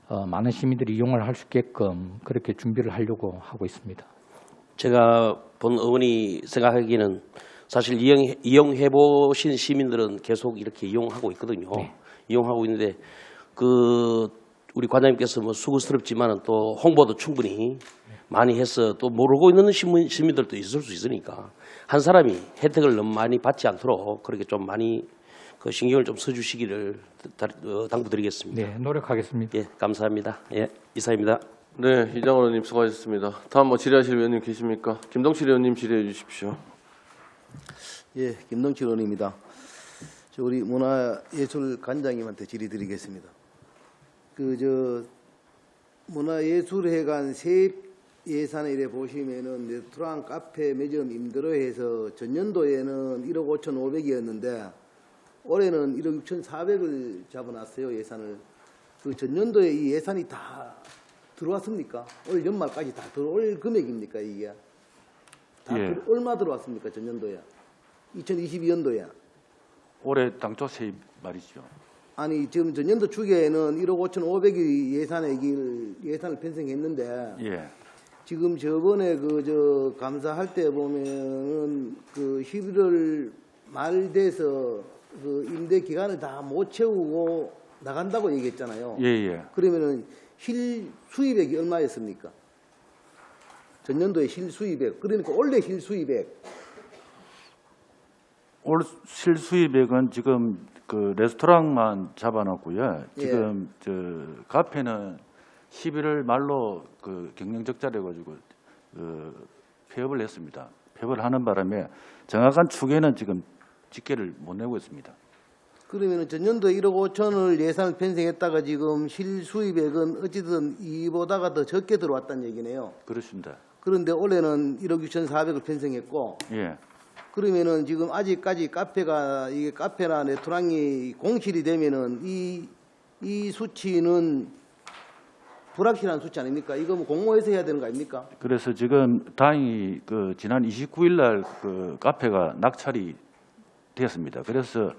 많은 시민들이 이용을 할 수 있게끔 그렇게 준비를 하려고 하고 있습니다. 제가 본 의원이 생각하기에는 사실 이용해 보신 시민들은 계속 이렇게 이용하고 있거든요. 네. 이용하고 있는데 그 우리 관장님께서 뭐 수고스럽지만은 또 홍보도 충분히 많이 해서 또 모르고 있는 시민들도 있을 수 있으니까 한 사람이 혜택을 너무 많이 받지 않도록 그렇게 좀 많이 그 신경을 좀 써주시기를 당부드리겠습니다. 네, 노력하겠습니다. 예, 감사합니다. 예, 이사입니다. 네, 이장걸 의원님 수고하셨습니다. 다음 질의하실 의원님 계십니까? 김동칠 의원님 질의해 주십시오. 예, 김동칠 의원입니다. 저 우리 문화예술관장님한테 질의드리겠습니다. 문화예술회관 세입 예산에 이래 보시면은 레스토랑, 카페, 매점 임대로 해서 전년도에는 1억 5,500이었는데 올해는 1억 6,400을 잡아놨어요, 예산을. 그 전년도에 이 예산이 다 들어왔습니까? 올 연말까지 다 들어올 금액입니까, 이게? 다 예. 얼마 들어왔습니까, 전년도에? 2022년도에? 올해 당초 세입 말이죠. 아니, 지금 전년도 추계에는 1억 5,500이 예산을 편성했는데, 예. 지금 저번에 감사할 때 보면은 11월 말 돼서 임대 기간을 다 못 채우고 나간다고 얘기했잖아요. 예, 예. 그러면은 실수입액이 얼마였습니까? 전년도에 실수입액. 그러니까 원래 실수입액. 올 실수입액은 지금 그 레스토랑만 잡아놨고요. 지금 저 카페는 11월 말로 그 경영 적자래 가지고 폐업을 했습니다. 폐업을 하는 바람에 정확한 추계는 지금 집계를 못 내고 있습니다. 그러면은 전년도에 1억 5천을 예산을 편성했다가 지금 실수입액은 어찌든 이보다가 더 적게 들어왔다는 얘기네요. 그렇습니다. 그런데 올해는 1억 6,400을 편성했고, 예. 그러면은 지금 아직까지 이게 카페나 레스토랑이 공실이 되면은 이 수치는 불확실한 수치 아닙니까? 이거 뭐 공모해서 해야 되는 거 아닙니까? 그래서 지금 다행히 지난 29일 날 카페가 낙찰이 되었습니다. 그래서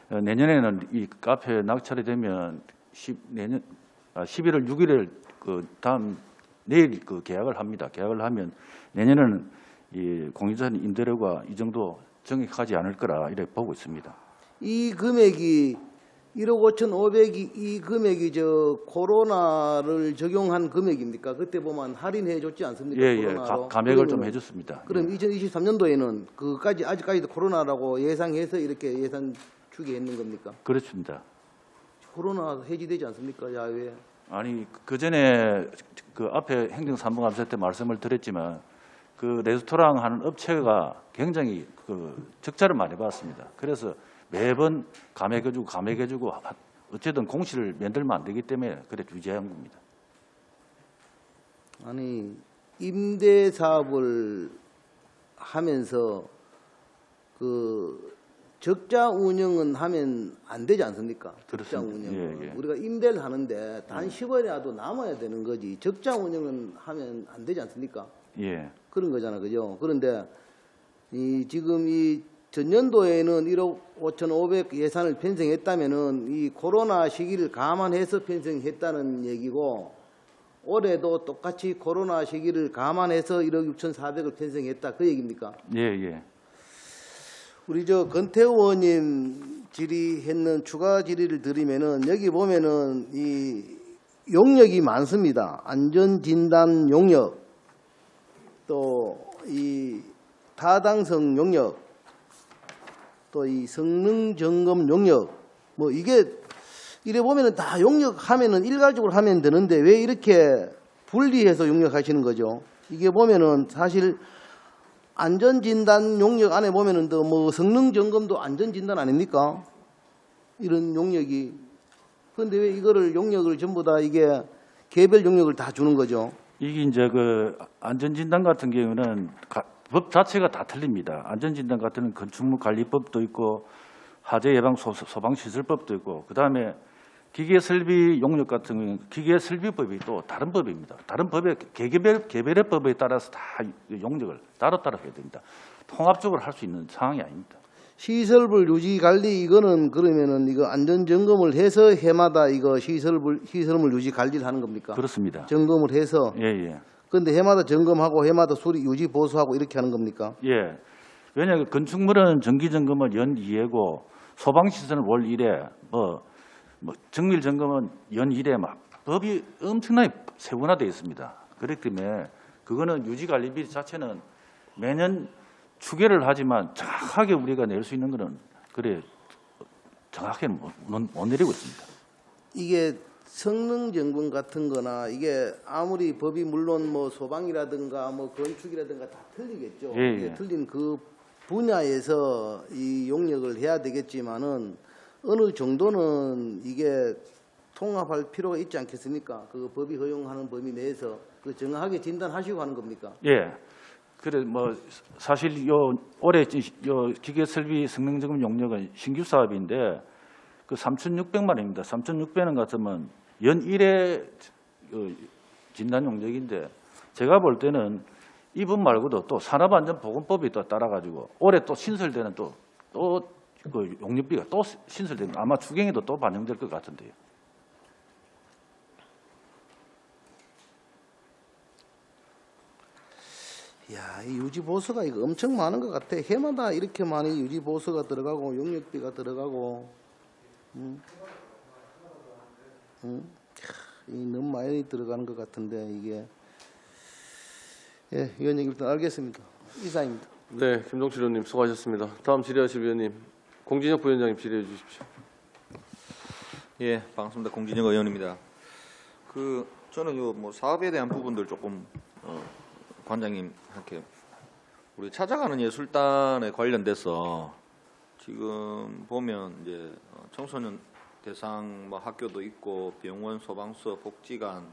내년에는 이 카페 낙찰이 되면 11월 6일을 다음 내일 계약을 합니다. 계약을 하면 내년에는 이 공유재산 임대료가 이 정도 정액하지 않을 거라 이렇게 보고 있습니다. 이 금액이 1억 5,500이 이 금액이 저 코로나를 적용한 금액입니까? 그때 보면 할인해 줬지 않습니까? 예, 예. 코로나로. 감액을 좀 그러면은 해줬습니다. 그럼 예. 2023년도에는 그까지 아직까지도 코로나라고 예상해서 이렇게 예산 추계했는 겁니까? 그렇습니다. 코로나 해지되지 않습니까? 야외. 아니 그 전에 그 앞에 행정사무감사 때 말씀을 드렸지만 그 레스토랑 하는 업체가 굉장히 그 적자를 많이 봤습니다. 그래서 매번 감액해주고 어쨌든 공시를 만들면 안 되기 때문에 그래 유지한 겁니다. 아니 임대 사업을 하면서 그 적자 운영은 하면 안 되지 않습니까? 적자 그렇습니다. 운영은 예, 예. 우리가 임대를 하는데 단 10원이라도 남아야 되는 거지 적자 운영은 하면 안 되지 않습니까? 예, 그런 거잖아, 그죠? 그런데 지금 이 전년도에는 1억 5,500 예산을 편성했다면은 이 코로나 시기를 감안해서 편성했다는 얘기고 올해도 똑같이 코로나 시기를 감안해서 1억 6,400을 편성했다 그 얘기입니까? 예, 예. 우리 저 건태우 의원님 질의했는 추가 질의를 드리면은 여기 보면은 이 용역이 많습니다. 안전진단 용역, 또 이 타당성 용역, 또 이 성능 점검 용역, 뭐 이게 이래 보면은 다 용역하면은 일괄적으로 하면 되는데 왜 이렇게 분리해서 용역하시는 거죠? 이게 보면은 사실 안전진단 용역 안에 보면은 또 뭐 성능 점검도 안전진단 아닙니까? 이런 용역이. 그런데 왜 이거를 용역을 전부 다 이게 개별 용역을 다 주는 거죠? 이게 이제 그 안전진단 같은 경우는 법 자체가 다 틀립니다. 안전진단 같은 경우는 건축물 관리법도 있고 화재 예방 소방시설법도 있고 그다음에 기계설비 용역 같은 경우는 기계설비법이 또 다른 법입니다. 다른 법의 개별의 법에 따라서 다 용역을 따로따로 해야 됩니다. 통합적으로 할 수 있는 상황이 아닙니다. 시설물 유지 관리 이거는 그러면은 이거 안전 점검을 해서 해마다 이거 시설물 유지 관리를 하는 겁니까? 그렇습니다. 점검을 해서. 예, 예. 그런데 해마다 점검하고 해마다 수리 유지 보수하고 이렇게 하는 겁니까? 예. 왜냐하면 건축물은 정기 점검은 연 2회고 소방시설은 월 1회, 뭐 정밀 점검은 연 1회 막 법이 엄청나게 세분화되어 있습니다. 그렇기 때문에 그거는 유지 관리비 자체는 매년 추계를 하지만 정확하게 우리가 낼 수 있는 거는 그래 정확하게 못 내리고 있습니다. 이게 성능 점검 같은 거나 이게 아무리 법이 물론 뭐 소방이라든가 뭐 건축이라든가 다 틀리겠죠. 예, 예. 이게 틀린 그 분야에서 이 용역을 해야 되겠지만은 어느 정도는 이게 통합할 필요가 있지 않겠습니까? 그 법이 허용하는 범위 내에서 그 정확하게 진단하시고 하는 겁니까? 예. 그래 뭐 사실 올해 요 기계설비 성능점검 용역은 신규 사업인데 그 3,600만 원입니다. 3,600원 같으면 연 1회 진단 용역인데 제가 볼 때는 이분 말고도 또 산업안전보건법이 또 따라가지고 올해 또 신설되는 또 그 용역비가 또 신설되면 아마 추경에도 또 반영될 것 같은데요. 야, 이 유지 보수가 이거 엄청 많은 것 같아. 해마다 이렇게 많이 유지 보수가 들어가고 용역비가 들어가고, 이 너무 많이 들어가는 것 같은데 이게. 예, 위원님 일단 알겠습니다. 이상입니다. 네, 김동철 의원님 수고하셨습니다. 다음 질의하실 위원님 공진혁 부위원장님 질의해 주십시오. 예, 반갑습니다. 공진혁 의원입니다. 저는 요 뭐 사업에 대한 부분들 조금 관장님한테 우리 찾아가는 예술단에 관련돼서 지금 보면 이제 청소년 대상 뭐 학교도 있고 병원, 소방서, 복지관,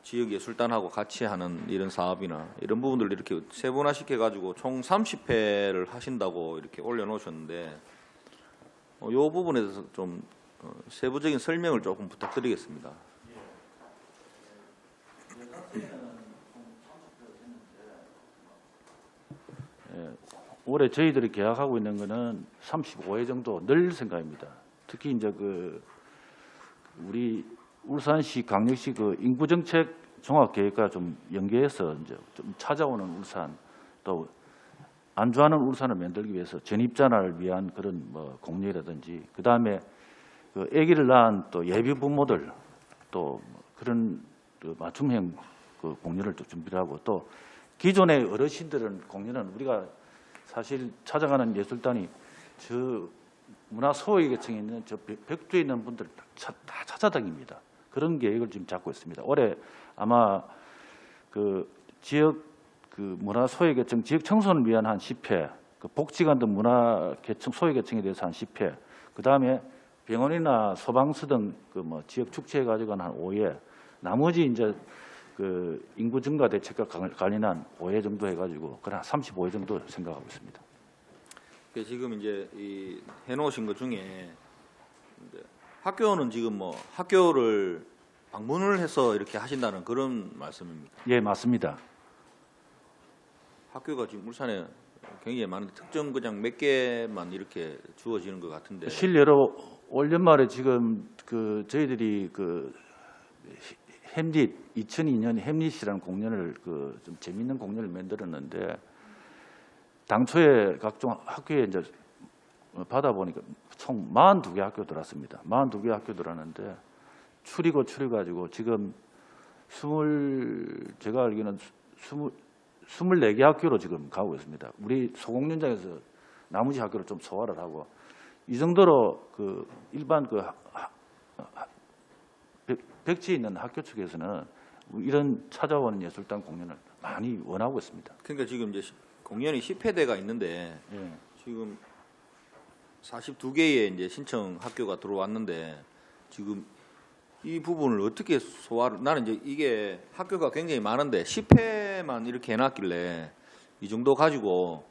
지역 예술단하고 같이 하는 이런 사업이나 이런 부분들 이렇게 세분화시켜 가지고 총 30회를 하신다고 이렇게 올려놓으셨는데 이 부분에 대해서 좀 세부적인 설명을 조금 부탁드리겠습니다. 올해 저희들이 계약하고 있는 거는 35회 정도 늘 생각입니다. 특히 이제 우리 울산시 강력시 인구정책 종합계획과 좀 연계해서 이제 좀 찾아오는 울산 또 안주하는 울산을 만들기 위해서 전입자를 위한 그런 뭐 공연이라든지 그다음에 그 아기를 낳은 또 예비 부모들 또 그런 그 맞춤형 그 공연을 또 준비를 하고 또 기존의 어르신들은 공연은 우리가 사실 찾아가는 예술단이 저 문화 소외 계층에 있는 저 벽두에 있는 분들 다 찾아다닙니다. 그런 계획을 지금 잡고 있습니다. 올해 아마 그 지역 그 문화 소외 계층 지역 청소년을 위한 한 10회, 그 복지관 등 문화 계층 소외 계층에 대해서 한 10회, 그 다음에 병원이나 소방서 등 그 뭐 지역 축제에 가지고 한 5회, 나머지 이제 그 인구 증가 대책과 관련한 5회 정도 해가지고 그한 35회 정도 생각하고 있습니다. 지금 이제 이 해놓으신 것 중에 이제 학교는 지금 뭐 학교를 방문을 해서 이렇게 하신다는 그런 말씀입니다. 예, 맞습니다. 학교가 지금 울산에 굉장히 많은데 특정 그냥 몇 개만 이렇게 주어지는 것 같은데. 실례로 올 연말에 지금 그 저희들이 그 햄릿 2002년 햄릿이라는 공연을 그 좀 재밌는 공연을 만들었는데 당초에 각종 학교에 이제 받아보니까 총 42개 학교 들어왔습니다. 42개 학교 들어왔는데 추리고 지금 제가 알기로는 24개 학교로 지금 가고 있습니다. 우리 소공연장에서 나머지 학교를 좀 소화를 하고 이 정도로 그 일반 그 백지에 있는 학교 측에서는 이런 찾아오는 예술단 공연을 많이 원하고 있습니다. 그러니까 지금 이제 공연이 10회대가 있는데 예. 지금 42개의 이제 신청 학교가 들어왔는데 지금 이 부분을 어떻게 소화를 나는 이제 이게 학교가 굉장히 많은데 10회만 이렇게 해놨길래 이 정도 가지고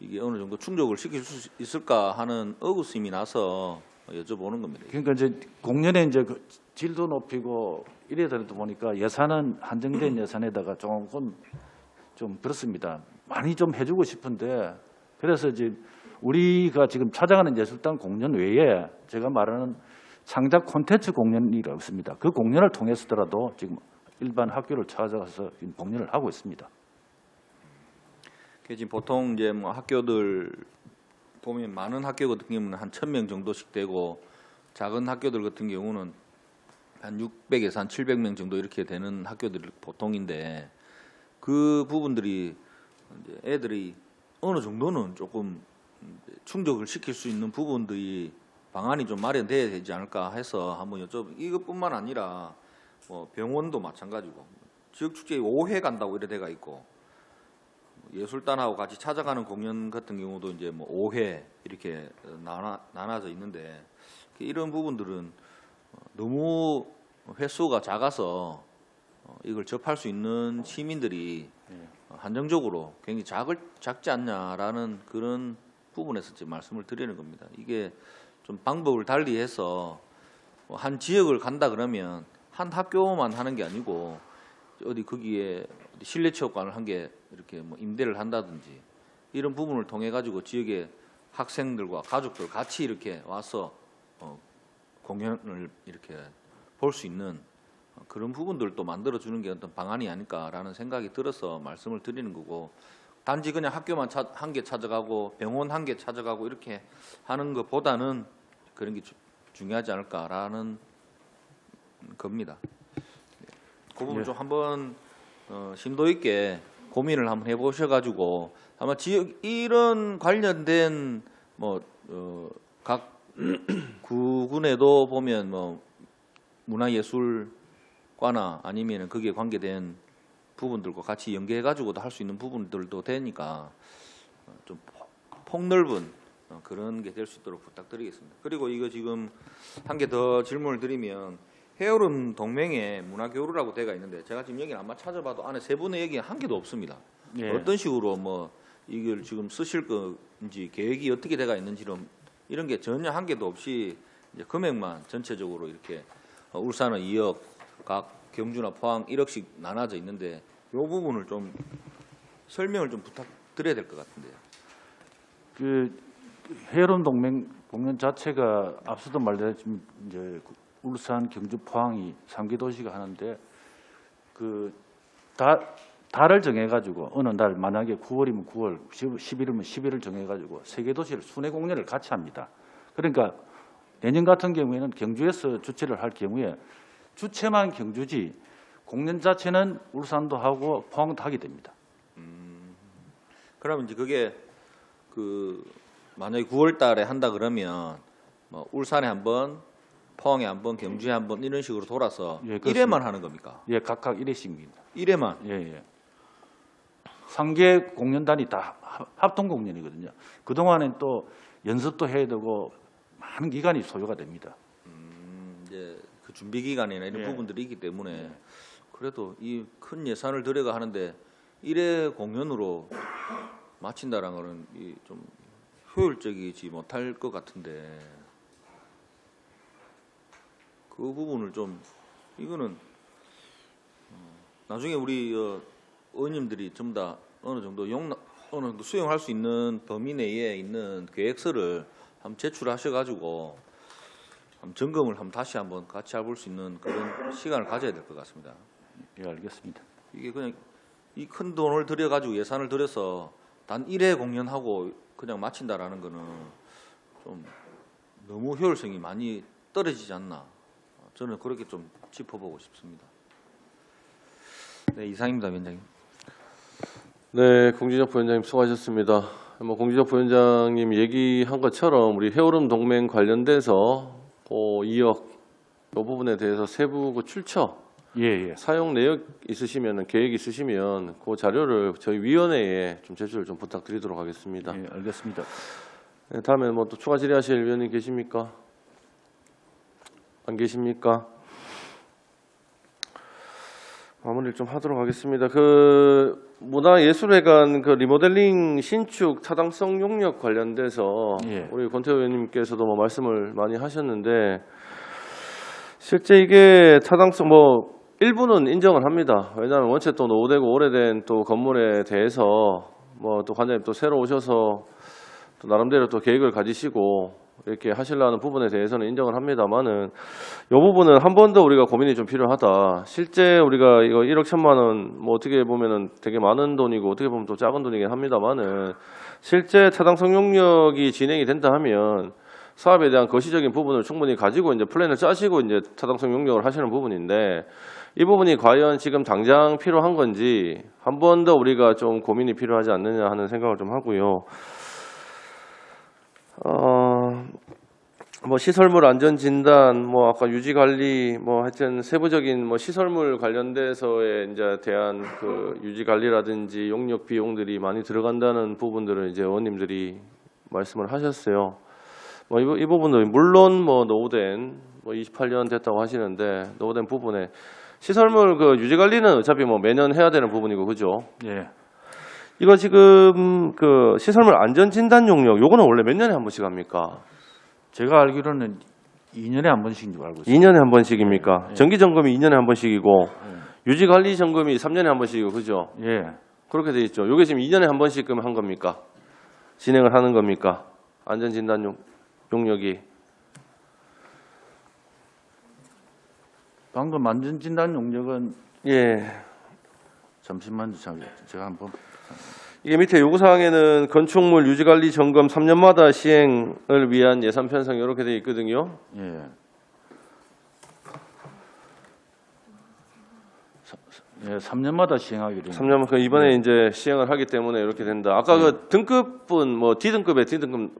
이게 어느 정도 충족을 시킬 수 있을까 하는 의구심이 나서 여쭤보는 겁니다. 그러니까 이제 공연의 이제 그 질도 높이고 이래 되다 보니까 예산은 한정된 예산에다가 조금 좀 그렇습니다. 많이 좀 해주고 싶은데 그래서 이제 우리가 지금 찾아가는 예술단 공연 외에 제가 말하는 창작 콘텐츠 공연이라고 있습니다. 그 공연을 통해서더라도 지금 일반 학교를 찾아가서 지금 공연을 하고 있습니다. 지금 보통 이제 뭐 학교들 보면 많은 학교 같은 경우는 한 1,000명 정도씩 되고 작은 학교들 같은 경우는 한 600에서 한 700명 정도 이렇게 되는 학교들이 보통인데 그 부분들이 이제 애들이 어느 정도는 조금 충족을 시킬 수 있는 부분들이 방안이 좀 마련돼야 되지 않을까 해서 한번 이것뿐만 아니라 뭐 병원도 마찬가지고 지역축제에 5회 간다고 이래 돼가 있고 예술단하고 같이 찾아가는 공연 같은 경우도 이제 뭐 5회 이렇게 나눠져 있는데 이런 부분들은 너무 횟수가 작아서 이걸 접할 수 있는 시민들이 한정적으로 굉장히 작지 않냐라는 그런 부분에서 지금 말씀을 드리는 겁니다. 이게 좀 방법을 달리해서 한 지역을 간다 그러면 한 학교만 하는 게 아니고 어디 거기에 실내체육관을 한 개 이렇게 뭐 임대를 한다든지 이런 부분을 통해 가지고 지역의 학생들과 가족들 같이 이렇게 와서 공연을 이렇게 볼 수 있는 그런 부분들도 만들어 주는 게 어떤 방안이 아닐까라는 생각이 들어서 말씀을 드리는 거고 단지 그냥 학교만 한 개 찾아가고 병원 한 개 찾아가고 이렇게 하는 것보다는 그런 게 중요하지 않을까라는 겁니다. 그 부분 좀 한번 심도 있게 고민을 한번 해보셔가지고 아마 지역 이런 관련된 뭐 각 구군에도 보면 뭐 문화예술과나 아니면 거기에 관계된 부분들과 같이 연계해가지고도 할 수 있는 부분들도 되니까 좀 폭넓은 그런 게 될 수 있도록 부탁드리겠습니다. 그리고 이거 지금 한 개 더 질문을 드리면 해오름 동맹에 문화교류라고 되어 있는데 제가 지금 여기 아마 찾아봐도 안에 세 분의 얘기가 한 개도 없습니다. 예. 어떤 식으로 뭐 이걸 지금 쓰실 건지 계획이 어떻게 돼가 있는지는 이런 게 전혀 한 개도 없이 이제 금액만 전체적으로 이렇게 울산은 2억, 각 경주나 포항 1억씩 나눠져 있는데 이 부분을 좀 설명을 좀 부탁드려야 될 것 같은데요. 그 해오름 동맹 공연 자체가 앞서도 말했지만 이제 울산, 경주, 포항이 3개 도시가 하는데 그 다 달을 정해가지고 어느 날 만약에 9월이면 9월, 10일이면 10일을 정해가지고 세 개 도시를 순회 공연을 같이 합니다. 그러니까 내년 같은 경우에는 경주에서 주최를 할 경우에 주최만 경주지 공연 자체는 울산도 하고 포항도 하게 됩니다. 그러면 이제 그게 그 만약에 9월 달에 한다 그러면 뭐 울산에 한 번, 포항에 한 번, 경주에 한 번 이런 식으로 돌아서 예, 그렇습니다. 1회만 하는 겁니까? 예, 각각 1회씩입니다. 1회만. 예, 예. 상계 공연단이 다 합동 공연이거든요. 그동안엔 또 연습도 해야 되고 많은 기간이 소요가 됩니다. 이제 그 준비 기간이나 이런 예. 부분들이 있기 때문에 그래도 이 큰 예산을 들여가 하는데 1회 공연으로 마친다라는 거는 이 좀 효율적이지 못할 것 같은데 그 부분을 좀 이거는 나중에 우리 의원님들이 전부 다 어느 정도 어느 정도 수용할 수 있는 범위 내에 있는 계획서를 한번 제출하셔가지고 한번 점검을 한번 다시 한번 같이 해볼 수 있는 그런 시간을 가져야 될 것 같습니다. 예, 알겠습니다. 이게 그냥 이 큰 돈을 들여가지고 예산을 들여서 단 1회 공연하고 그냥 마친다라는 거는 좀 너무 효율성이 많이 떨어지지 않나. 저는 그렇게 좀 짚어보고 싶습니다. 네, 이상입니다, 위원장님. 네, 공진혁 부위원장님 수고하셨습니다. 뭐 공진혁 부위원장님 얘기한 것처럼 우리 해오름 동맹 관련돼서 2억 이 부분에 대해서 세부 그 출처 예, 예. 사용 내역 있으시면 계획 있으시면 그 자료를 저희 위원회에 좀 제출 좀 부탁드리도록 하겠습니다. 예, 알겠습니다. 네, 다음에 뭐 또 추가 질의하실 위원님 계십니까? 안 계십니까? 마무리를 좀 하도록 하겠습니다. 그 문화예술회관 그 리모델링 신축 타당성 용역 관련돼서 예. 우리 권태호 의원님께서도 뭐 말씀을 많이 하셨는데 실제 이게 타당성 뭐 일부는 인정을 합니다. 왜냐하면 원체 또 노후되고 오래된 또 건물에 대해서 뭐 또 관장님 또 새로 오셔서 또 나름대로 또 계획을 가지시고 이렇게 하시려는 부분에 대해서는 인정을 합니다만은 이 부분은 한 번 더 우리가 고민이 좀 필요하다. 실제 우리가 이거 1억 1천만 원 뭐 어떻게 보면은 되게 많은 돈이고 어떻게 보면 또 작은 돈이긴 합니다만은 실제 타당성 용역이 진행이 된다 하면 사업에 대한 거시적인 부분을 충분히 가지고 이제 플랜을 짜시고 이제 타당성 용역을 하시는 부분인데 이 부분이 과연 지금 당장 필요한 건지 한 번 더 우리가 좀 고민이 필요하지 않느냐 하는 생각을 좀 하고요. 뭐 시설물 안전 진단, 뭐 아까 유지 관리, 뭐 하여튼 세부적인 뭐 시설물 관련돼서에 이제 대한 그 유지 관리라든지 용역 비용들이 많이 들어간다는 부분들을 이제 의원님들이 말씀을 하셨어요. 뭐 이 부분도 물론 뭐 노후된 뭐 28년 됐다고 하시는데 노후된 부분에 시설물 그 유지 관리는 어차피 뭐 매년 해야 되는 부분이고 그죠? 예. 이거 지금 그 시설물 안전 진단 용역 요거는 원래 몇 년에 한 번씩 합니까? 제가 알기로는 2년에 한 번씩인 줄 알고 있습니다. 2년에 한 번씩입니까? 예. 정기 점검이 2년에 한 번씩이고 유지 관리 점검이 3년에 한 번씩이고 그죠? 예. 그렇게 돼 있죠. 요게 지금 2년에 한 번씩 그럼 한 겁니까? 진행을 하는 겁니까? 안전 진단 용역이 방금 안전 진단 용역은 예. 잠시만요. 제가 한번 이게 밑에 요구사항에는 건축물 유지관리 점검 3년마다 시행을 위한 예산 편성 이렇게 되어 있거든요. 예. 예, 3년마다 시행하기로. 3년 그 이번에 이제 시행을 하기 때문에 이렇게 된다. 아까 그 등급은 뭐 D등급에 D등급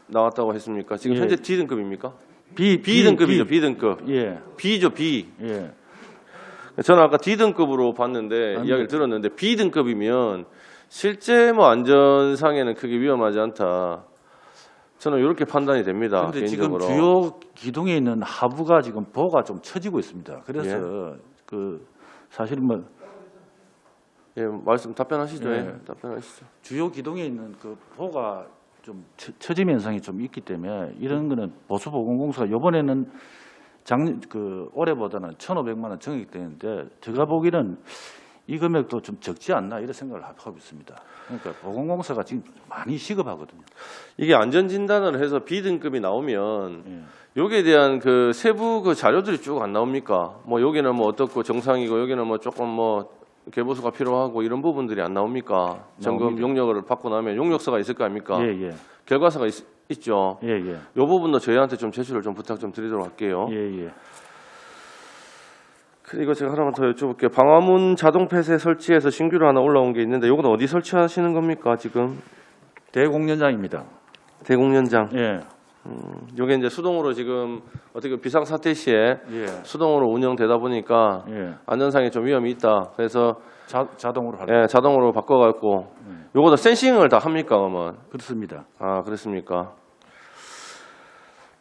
나왔다고 했습니까? 지금 예. 현재 D등급입니까? B B등급이죠. B등급. 예. B죠. B. 예. 저는 아까 D등급으로 봤는데 이야기를 들었는데 B등급이면 실제 뭐 안전상에는 크게 위험하지 않다. 저는 이렇게 판단이 됩니다. 그런데 지금 개인적으로. 주요 기둥에 있는 하부가 지금 보호가 좀 처지고 있습니다. 그래서 그 사실 뭐 예, 말씀 답변하시죠. 예. 예. 답변하시죠. 주요 기둥에 있는 그 보호가 좀 처짐 현상이 좀 있기 때문에 이런 거는 보수보건공사가 이번에는 올해보다는 1,500만 원 정액되는데 제가 보기에는 이 금액도 좀 적지 않나 이런 생각을 하고 있습니다. 그러니까 보건공사가 지금 많이 시급하거든요. 이게 안전 진단을 해서 B등급이 나오면 예. 여기에 대한 그 세부 그 자료들이 쭉 안 나옵니까? 뭐 여기는 뭐 어떻고 정상이고 여기는 뭐 조금 뭐 개보수가 필요하고 이런 부분들이 안 나옵니까? 점검 나옵니다. 용역을 받고 나면 용역서가 있을 거 아닙니까? 예, 예. 결과서가 있죠. 예, 예. 이 부분도 저희한테 좀 제출을 좀 부탁 좀 드리도록 할게요. 예, 예. 그리고 제가 하나만 더 여쭤볼게요. 방화문 자동 폐쇄 설치해서 신규로 하나 올라온 게 있는데 이건 어디 설치하시는 겁니까 지금? 대공연장입니다. 대공연장. 예. 이게 이제 수동으로 지금 어떻게 비상 사태 시에 예. 수동으로 운영되다 보니까 예. 안전상에 좀 위험이 있다. 그래서 자동으로 할. 예, 자동으로 바꿔갖고 요거도 센싱을 다 합니까, 그러면? 그렇습니다. 아, 그렇습니까?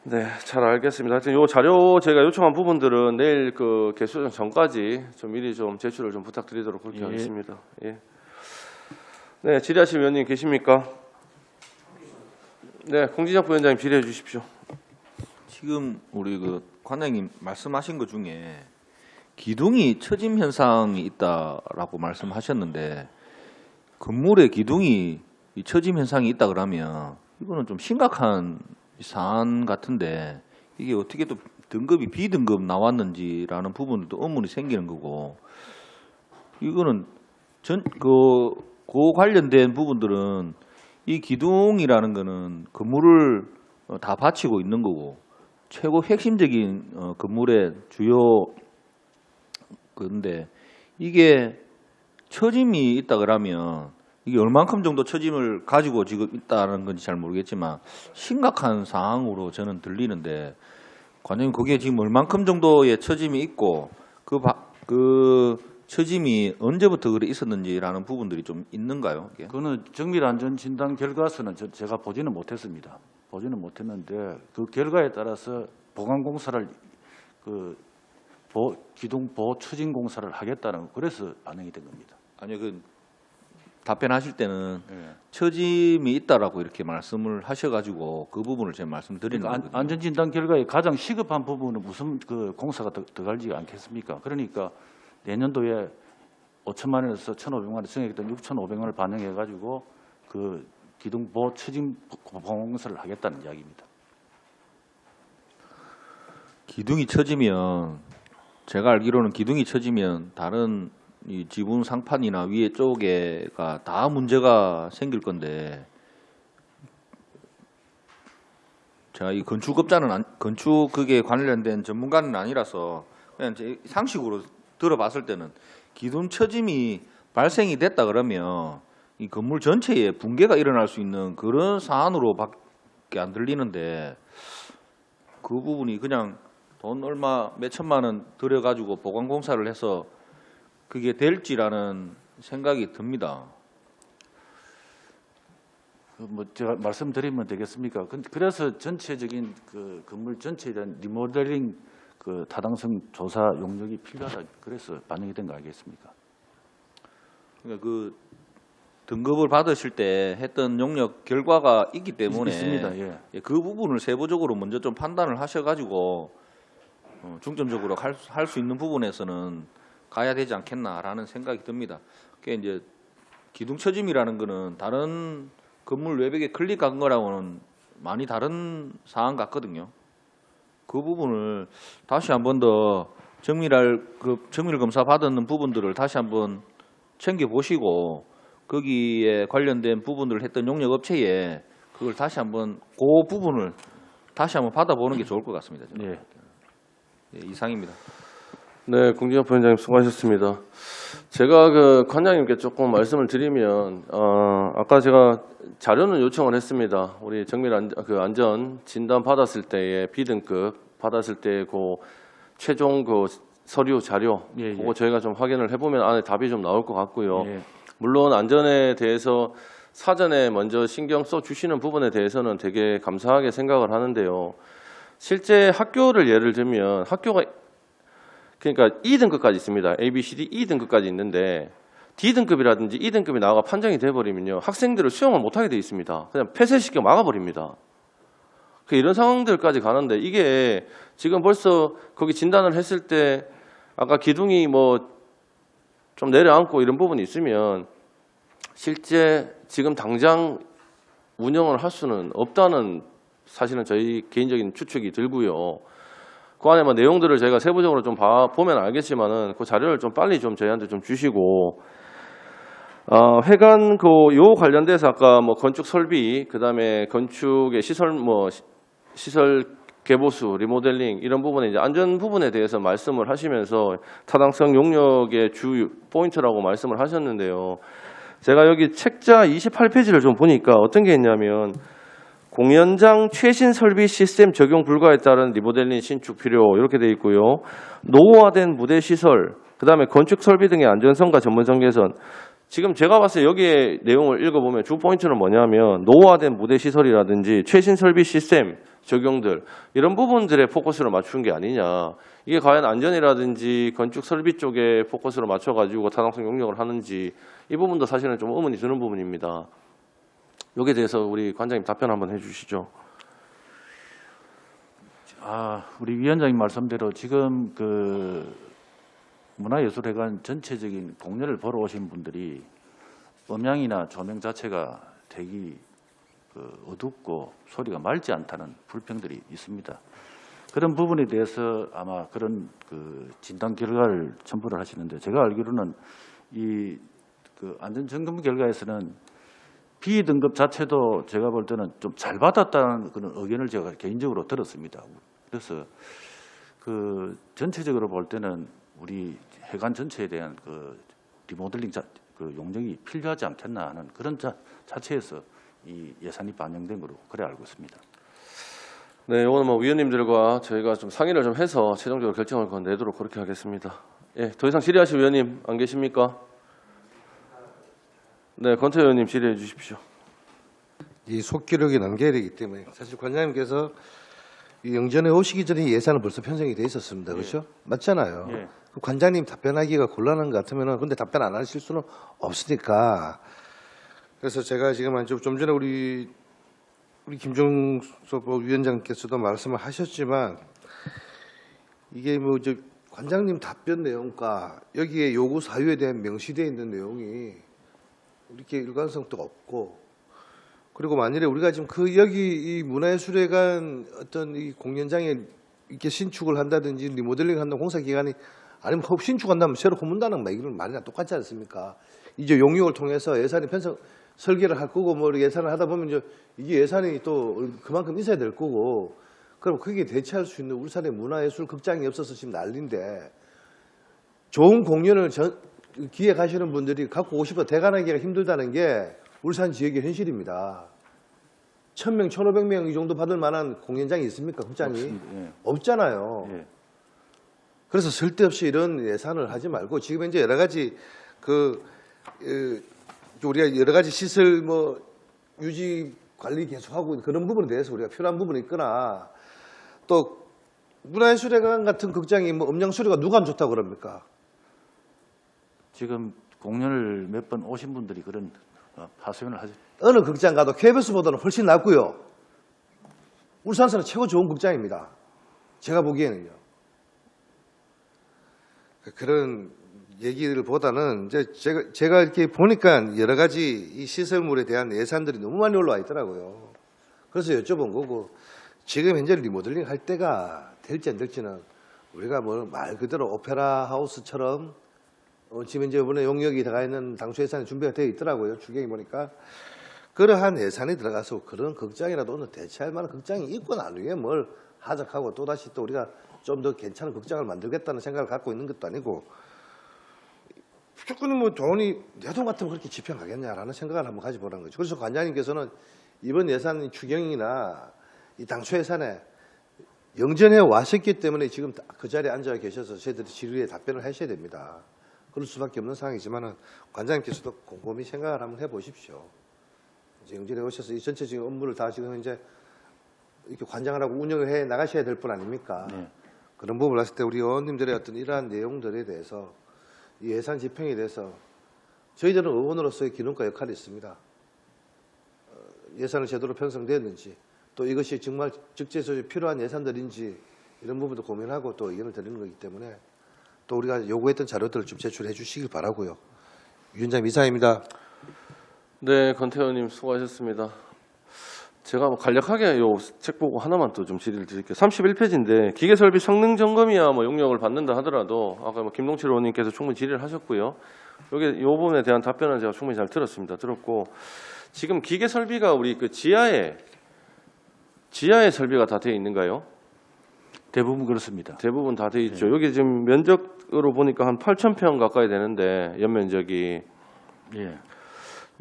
네, 잘 알겠습니다. 하여튼 요 자료 제가 요청한 부분들은 내일 그 개수전 전까지 좀 미리 좀 제출을 좀 부탁드리도록 그렇게 예. 하겠습니다. 예. 네, 질의하실 위원님 계십니까? 네, 공진혁 부위원장님 질의해 주십시오. 지금 우리 그 관장님 말씀하신 것 중에 기둥이 처짐 현상이 있다라고 말씀하셨는데 건물에 기둥이 이 처짐 현상이 있다 그러면 이거는 좀 심각한 사안 같은데 이게 어떻게 또 등급이 B등급 나왔는지라는 부분도 의문이 생기는 거고 이거는 그 관련된 부분들은 이 기둥이라는 거는 건물을 다 받치고 있는 거고 최고 핵심적인 건물의 주요 그런데 이게 처짐이 있다 그러면 이게 얼만큼 정도 처짐을 가지고 지금 있다는 건지 잘 모르겠지만 심각한 상황으로 저는 들리는데 관장님 거기에 지금 얼만큼 정도의 처짐이 있고 그 처짐이 언제부터 그래 있었는지라는 부분들이 좀 있는가요? 이게? 그거는 정밀 안전 진단 결과서는 제가 보지는 못했습니다. 보지는 못했는데 그 결과에 따라서 보강 공사를 기둥 보호 추진 공사를 하겠다는 그래서 반영이 된 겁니다. 아니요, 그 답변하실 때는 예. 처짐이 있다라고 이렇게 말씀을 하셔가지고 그 부분을 제가 말씀드리는 그러니까 거거든요. 안전 진단 결과에 가장 시급한 부분은 무슨 그 공사가 들어갈지 않겠습니까? 그러니까 내년도에 5천만 원에서 1,500만 원 증액했던 6,500만 원을 반영해 가지고 그 기둥 보호 추진 공사를 하겠다는 이야기입니다. 기둥이 처지면 제가 알기로는 기둥이 처지면 다른 이 지붕 상판이나 위에 쪽에가 다 문제가 생길 건데 제가 이 건축업자는 건축 그게 관련된 전문가는 아니라서 그냥 제 상식으로 들어봤을 때는 기둥 처짐이 발생이 됐다 그러면 이 건물 전체에 붕괴가 일어날 수 있는 그런 사안으로밖에 안 들리는데 그 부분이 그냥 돈 얼마 몇 천만 원 들여가지고 보강 공사를 해서 그게 될지라는 생각이 듭니다. 뭐 제가 말씀드리면 되겠습니까? 그래서 전체적인 그 건물 전체에 대한 리모델링 그 타당성 조사 용역이 필요하다. 그래서 반영이 된 거 아니겠습니까? 그러니까 그 등급을 받으실 때 했던 용역 결과가 있기 때문에 있습니다. 예. 예, 그 부분을 세부적으로 먼저 좀 판단을 하셔가지고 중점적으로 할 수 있는 부분에서는 가야 되지 않겠나라는 생각이 듭니다. 그게 이제 기둥 처짐이라는 거는 다른 건물 외벽에 클릭한 거랑은 많이 다른 사안 같거든요. 그 부분을 다시 한 번 더 정밀 검사 받는 부분들을 다시 한번 챙겨 보시고 거기에 관련된 부분들을 했던 용역 업체에 그걸 다시 한번 그 부분을 다시 한번 받아보는 게 좋을 것 같습니다. 저는. 예. 예, 이상입니다. 네, 공진혁 부위원장님 수고하셨습니다. 제가 그 관장님께 조금 말씀을 드리면 아까 제가 자료는 요청을 했습니다. 우리 정밀 안전 진단 받았을 때의 B등급 받았을 때 그 최종 그 서류 자료 예, 예. 그거 저희가 좀 확인을 해보면 안에 답이 좀 나올 것 같고요. 예. 물론 안전에 대해서 사전에 먼저 신경 써 주시는 부분에 대해서는 되게 감사하게 생각을 하는데요. 실제 학교를 예를 들면 학교가 그러니까 2등급까지 있습니다. A, B, C, D 2등급까지 있는데 D등급이라든지 2등급이 나와가 판정이 돼버리면요. 학생들을 수용을 못하게 돼 있습니다. 그냥 폐쇄시켜 막아버립니다. 이런 상황들까지 가는데 이게 지금 벌써 거기 진단을 했을 때 아까 기둥이 뭐 좀 내려앉고 이런 부분이 있으면 실제 지금 당장 운영을 할 수는 없다는 사실은 저희 개인적인 추측이 들고요. 그 안에 뭐 내용들을 저희가 세부적으로 좀 보면 알겠지만은 그 자료를 좀 빨리 좀 저희한테 좀 주시고, 회관 요 관련돼서 아까 뭐 건축 설비, 그다음에 건축의 시설 개보수, 리모델링 이런 부분에 이제 안전 부분에 대해서 말씀을 하시면서 타당성 용역의 주 포인트라고 말씀을 하셨는데요. 제가 여기 책자 28페이지를 좀 보니까 어떤 게 있냐면 공연장 최신 설비 시스템 적용 불가에 따른 리모델링 신축 필요 이렇게 돼 있고요. 노후화된 무대 시설, 그다음에 건축 설비 등의 안전성과 전문성 개선. 지금 제가 봤을 때 여기에 내용을 읽어보면 주 포인트는 뭐냐면 노후화된 무대 시설이라든지 최신 설비 시스템 적용들 이런 부분들에 포커스를 맞춘 게 아니냐. 이게 과연 안전이라든지 건축 설비 쪽에 포커스를 맞춰가지고 타당성 용역을 하는지 이 부분도 사실은 좀 의문이 드는 부분입니다. 여기에 대해서 우리 관장님 답변 한번 해주시죠. 우리 위원장님 말씀대로 지금 그 문화예술회관 전체적인 공연을 보러 오신 분들이 음향이나 조명 자체가 되게 어둡고 소리가 맑지 않다는 불평들이 있습니다. 그런 부분에 대해서 아마 그런 그 진단 결과를 첨부를 하시는데, 제가 알기로는 이 그 안전 점검 결과에서는 B 등급 자체도 제가 볼 때는 좀 잘 받았다는 그런 의견을 제가 개인적으로 들었습니다. 그래서 그 전체적으로 볼 때는 우리 회관 전체에 대한 그 리모델링 그 용역이 필요하지 않겠나 하는 그런 자체에서 이 예산이 반영된 거로 그래 알고 있습니다. 네, 오늘 뭐 위원님들과 저희가 좀 상의를 좀 해서 최종적으로 결정을 내도록 그렇게 하겠습니다. 예, 더 이상 질의하실 위원님 안 계십니까? 네, 권태 의원님 질의해 주십시오. 이 속기록이 남겨야 되기 때문에 사실 관장님께서 이 영전에 오시기 전에 예산은 벌써 편성이 돼 있었습니다. 그렇죠? 맞잖아요. 예. 그 관장님 답변하기가 곤란한 것 같으면은 근데 답변 안 하실 수는 없으니까. 그래서 제가 지금 좀 전에 우리 김종석 위원장께서도 말씀을 하셨지만 이게 뭐 이제 관장님 답변 내용과 여기에 요구 사유에 대한 명시되어 있는 내용이 이렇게 일관성도 없고, 그리고 만일에 우리가 지금 여기 이 문화예술회관 어떤 이 공연장에 이렇게 신축을 한다든지 리모델링 한다는 공사 기간이 아니면 신축한다면 새로 고문다는 말 이런 말이나 똑같지 않습니까? 이제 용역을 통해서 예산이 편성 설계를 할 거고 뭐 예산을 하다 보면 이제 이게 예산이 또 그만큼 있어야 될 거고, 그럼 거기에 대체할 수 있는 울산의 문화예술 극장이 없어서 지금 난리인데 좋은 공연을 기획하시는 분들이 갖고 오고 싶어 대관하기가 힘들다는 게 울산 지역의 현실입니다. 1,000명, 1,500명 이 정도 받을 만한 공연장이 있습니까? 극장이? 예. 없잖아요. 예. 그래서 쓸데없이 이런 예산을 하지 말고 지금 이제 여러 가지 우리가 여러 가지 시설 뭐 유지 관리 계속하고 그런 부분에 대해서 우리가 필요한 부분이 있거나, 또 문화예술회관 같은 극장이 뭐 음량 수리가 누가 안 좋다고 그럽니까? 지금 공연을 몇 번 오신 분들이 그런 하소연을 하죠. 어느 극장 가도 KBS보다는 훨씬 낫고요. 울산에서는 최고 좋은 극장입니다. 제가 보기에는요. 그런 얘기들보다는 이제 제가 이렇게 보니까 여러 가지 이 시설물에 대한 예산들이 너무 많이 올라와 있더라고요. 그래서 여쭤본 거고, 지금 현재 리모델링 할 때가 될지 안 될지는 우리가 뭐 말 그대로 오페라 하우스처럼 지금 이제 이번에 용역이 들어가 있는 당초 예산이 준비가 되어 있더라고요. 추경이 보니까. 그러한 예산이 들어가서 그런 극장이라도 오늘 대체할 만한 극장이 있고 나중에 뭘 하작하고 또다시 또 우리가 좀 더 괜찮은 극장을 만들겠다는 생각을 갖고 있는 것도 아니고, 무조건 뭐 돈이 내 돈 같으면 그렇게 집행하겠냐라는 생각을 한번 가져보라는 거죠. 그래서 관장님께서는 이번 예산 추경이나 이 당초 예산에 영전해 왔었기 때문에 지금 그 자리에 앉아 계셔서 저희들이 질의에 답변을 하셔야 됩니다. 그럴 수밖에 없는 상황이지만은 관장님께서도 곰곰이 생각을 한번 해보십시오. 이제 영전에 오셔서 이 전체적인 업무를 다 지금 이제 이렇게 관장을 하고 운영을 해 나가셔야 될 분 아닙니까? 네. 그런 부분을 봤을 때 우리 의원님들의 어떤 이러한 내용들에 대해서 이 예산 집행에 대해서 저희들은 의원으로서의 기능과 역할이 있습니다. 예산을 제대로 편성되었는지, 또 이것이 정말 적재소에 필요한 예산들인지 이런 부분도 고민하고 또 의견을 드리는 거기 때문에 또 우리가 요구했던 자료들을 좀 제출해 주시길 바라고요. 위원장님 이상입니다. 네, 권태 의원님 수고하셨습니다. 제가 뭐 간략하게 요 책 보고 하나만 또 좀 질의를 드릴게요. 31페이지인데 기계설비 성능 점검이야 뭐 용역을 받는다 하더라도 아까 뭐 김동철 의원님께서 충분히 질의를 하셨고요. 여기 요 부분에 대한 답변은 제가 충분히 잘 들었고 지금 기계설비가 우리 그 지하에 설비가 다 되어 있는가요? 대부분 그렇습니다. 대부분 다 되어 있죠. 여기 지금 면적으로 보니까 한 8,000평 가까이 되는데 연면적이 예.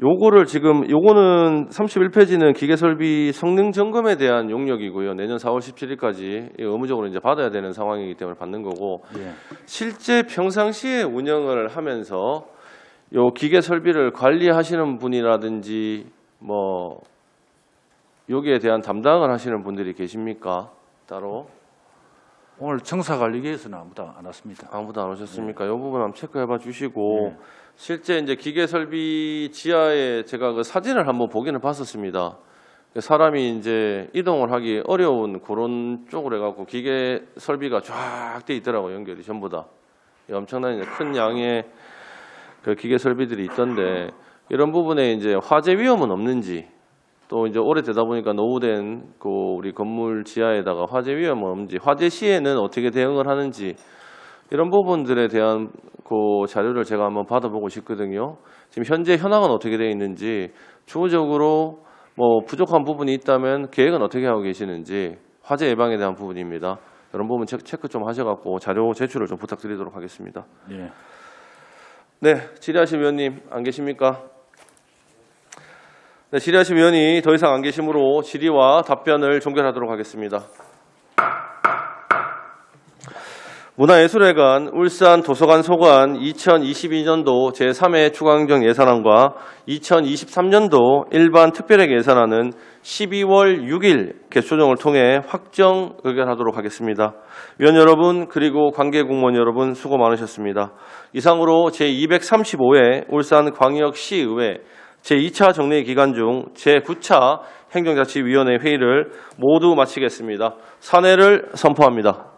요거를 지금 요거는 31페이지는 기계설비 성능 점검에 대한 용역이고요. 내년 4월 17일까지 의무적으로 이제 받아야 되는 상황이기 때문에 받는 거고 예. 실제 평상시에 운영을 하면서 요 기계설비를 관리하시는 분이라든지 뭐 여기에 대한 담당을 하시는 분들이 계십니까? 따로 오늘 청사관리계에서는 아무도 안 왔습니다. 아무도 안 오셨습니까? 이 부분 한번 체크해봐 주시고 네. 실제 이제 기계 설비 지하에 제가 그 사진을 한번 보기는 봤었습니다. 사람이 이제 이동을 하기 어려운 그런 쪽으로 해갖고 기계 설비가 쫙 돼 있더라고요. 연결이 전부 다 엄청난 이제 큰 양의 그 기계 설비들이 있던데 이런 부분에 이제 화재 위험은 없는지 또 이제 오래되다 보니까 노후된 그 우리 건물 지하에다가 화재 위험은 없는지 화재 시에는 어떻게 대응을 하는지 이런 부분들에 대한 그 자료를 제가 한번 받아보고 싶거든요. 지금 현재 현황은 어떻게 되어 있는지 추후적으로 뭐 부족한 부분이 있다면 계획은 어떻게 하고 계시는지 화재 예방에 대한 부분입니다. 이런 부분 체크 좀 하셔갖고 자료 제출을 좀 부탁드리도록 하겠습니다. 예. 네, 질의하신 위원님 안 계십니까? 네, 질의하신 위원이 더 이상 안 계시므로 질의와 답변을 종결하도록 하겠습니다. 문화예술회관 울산 도서관 소관 2022년도 제3회 추가행정 예산안과 2023년도 일반 특별회계 예산안은 12월 6일 개표정을 통해 확정 의결하도록 하겠습니다. 위원 여러분 그리고 관계 공무원 여러분 수고 많으셨습니다. 이상으로 제235회 울산광역시의회 제2차 정례 기간 중 제9차 행정자치위원회 회의를 모두 마치겠습니다. 산회를 선포합니다.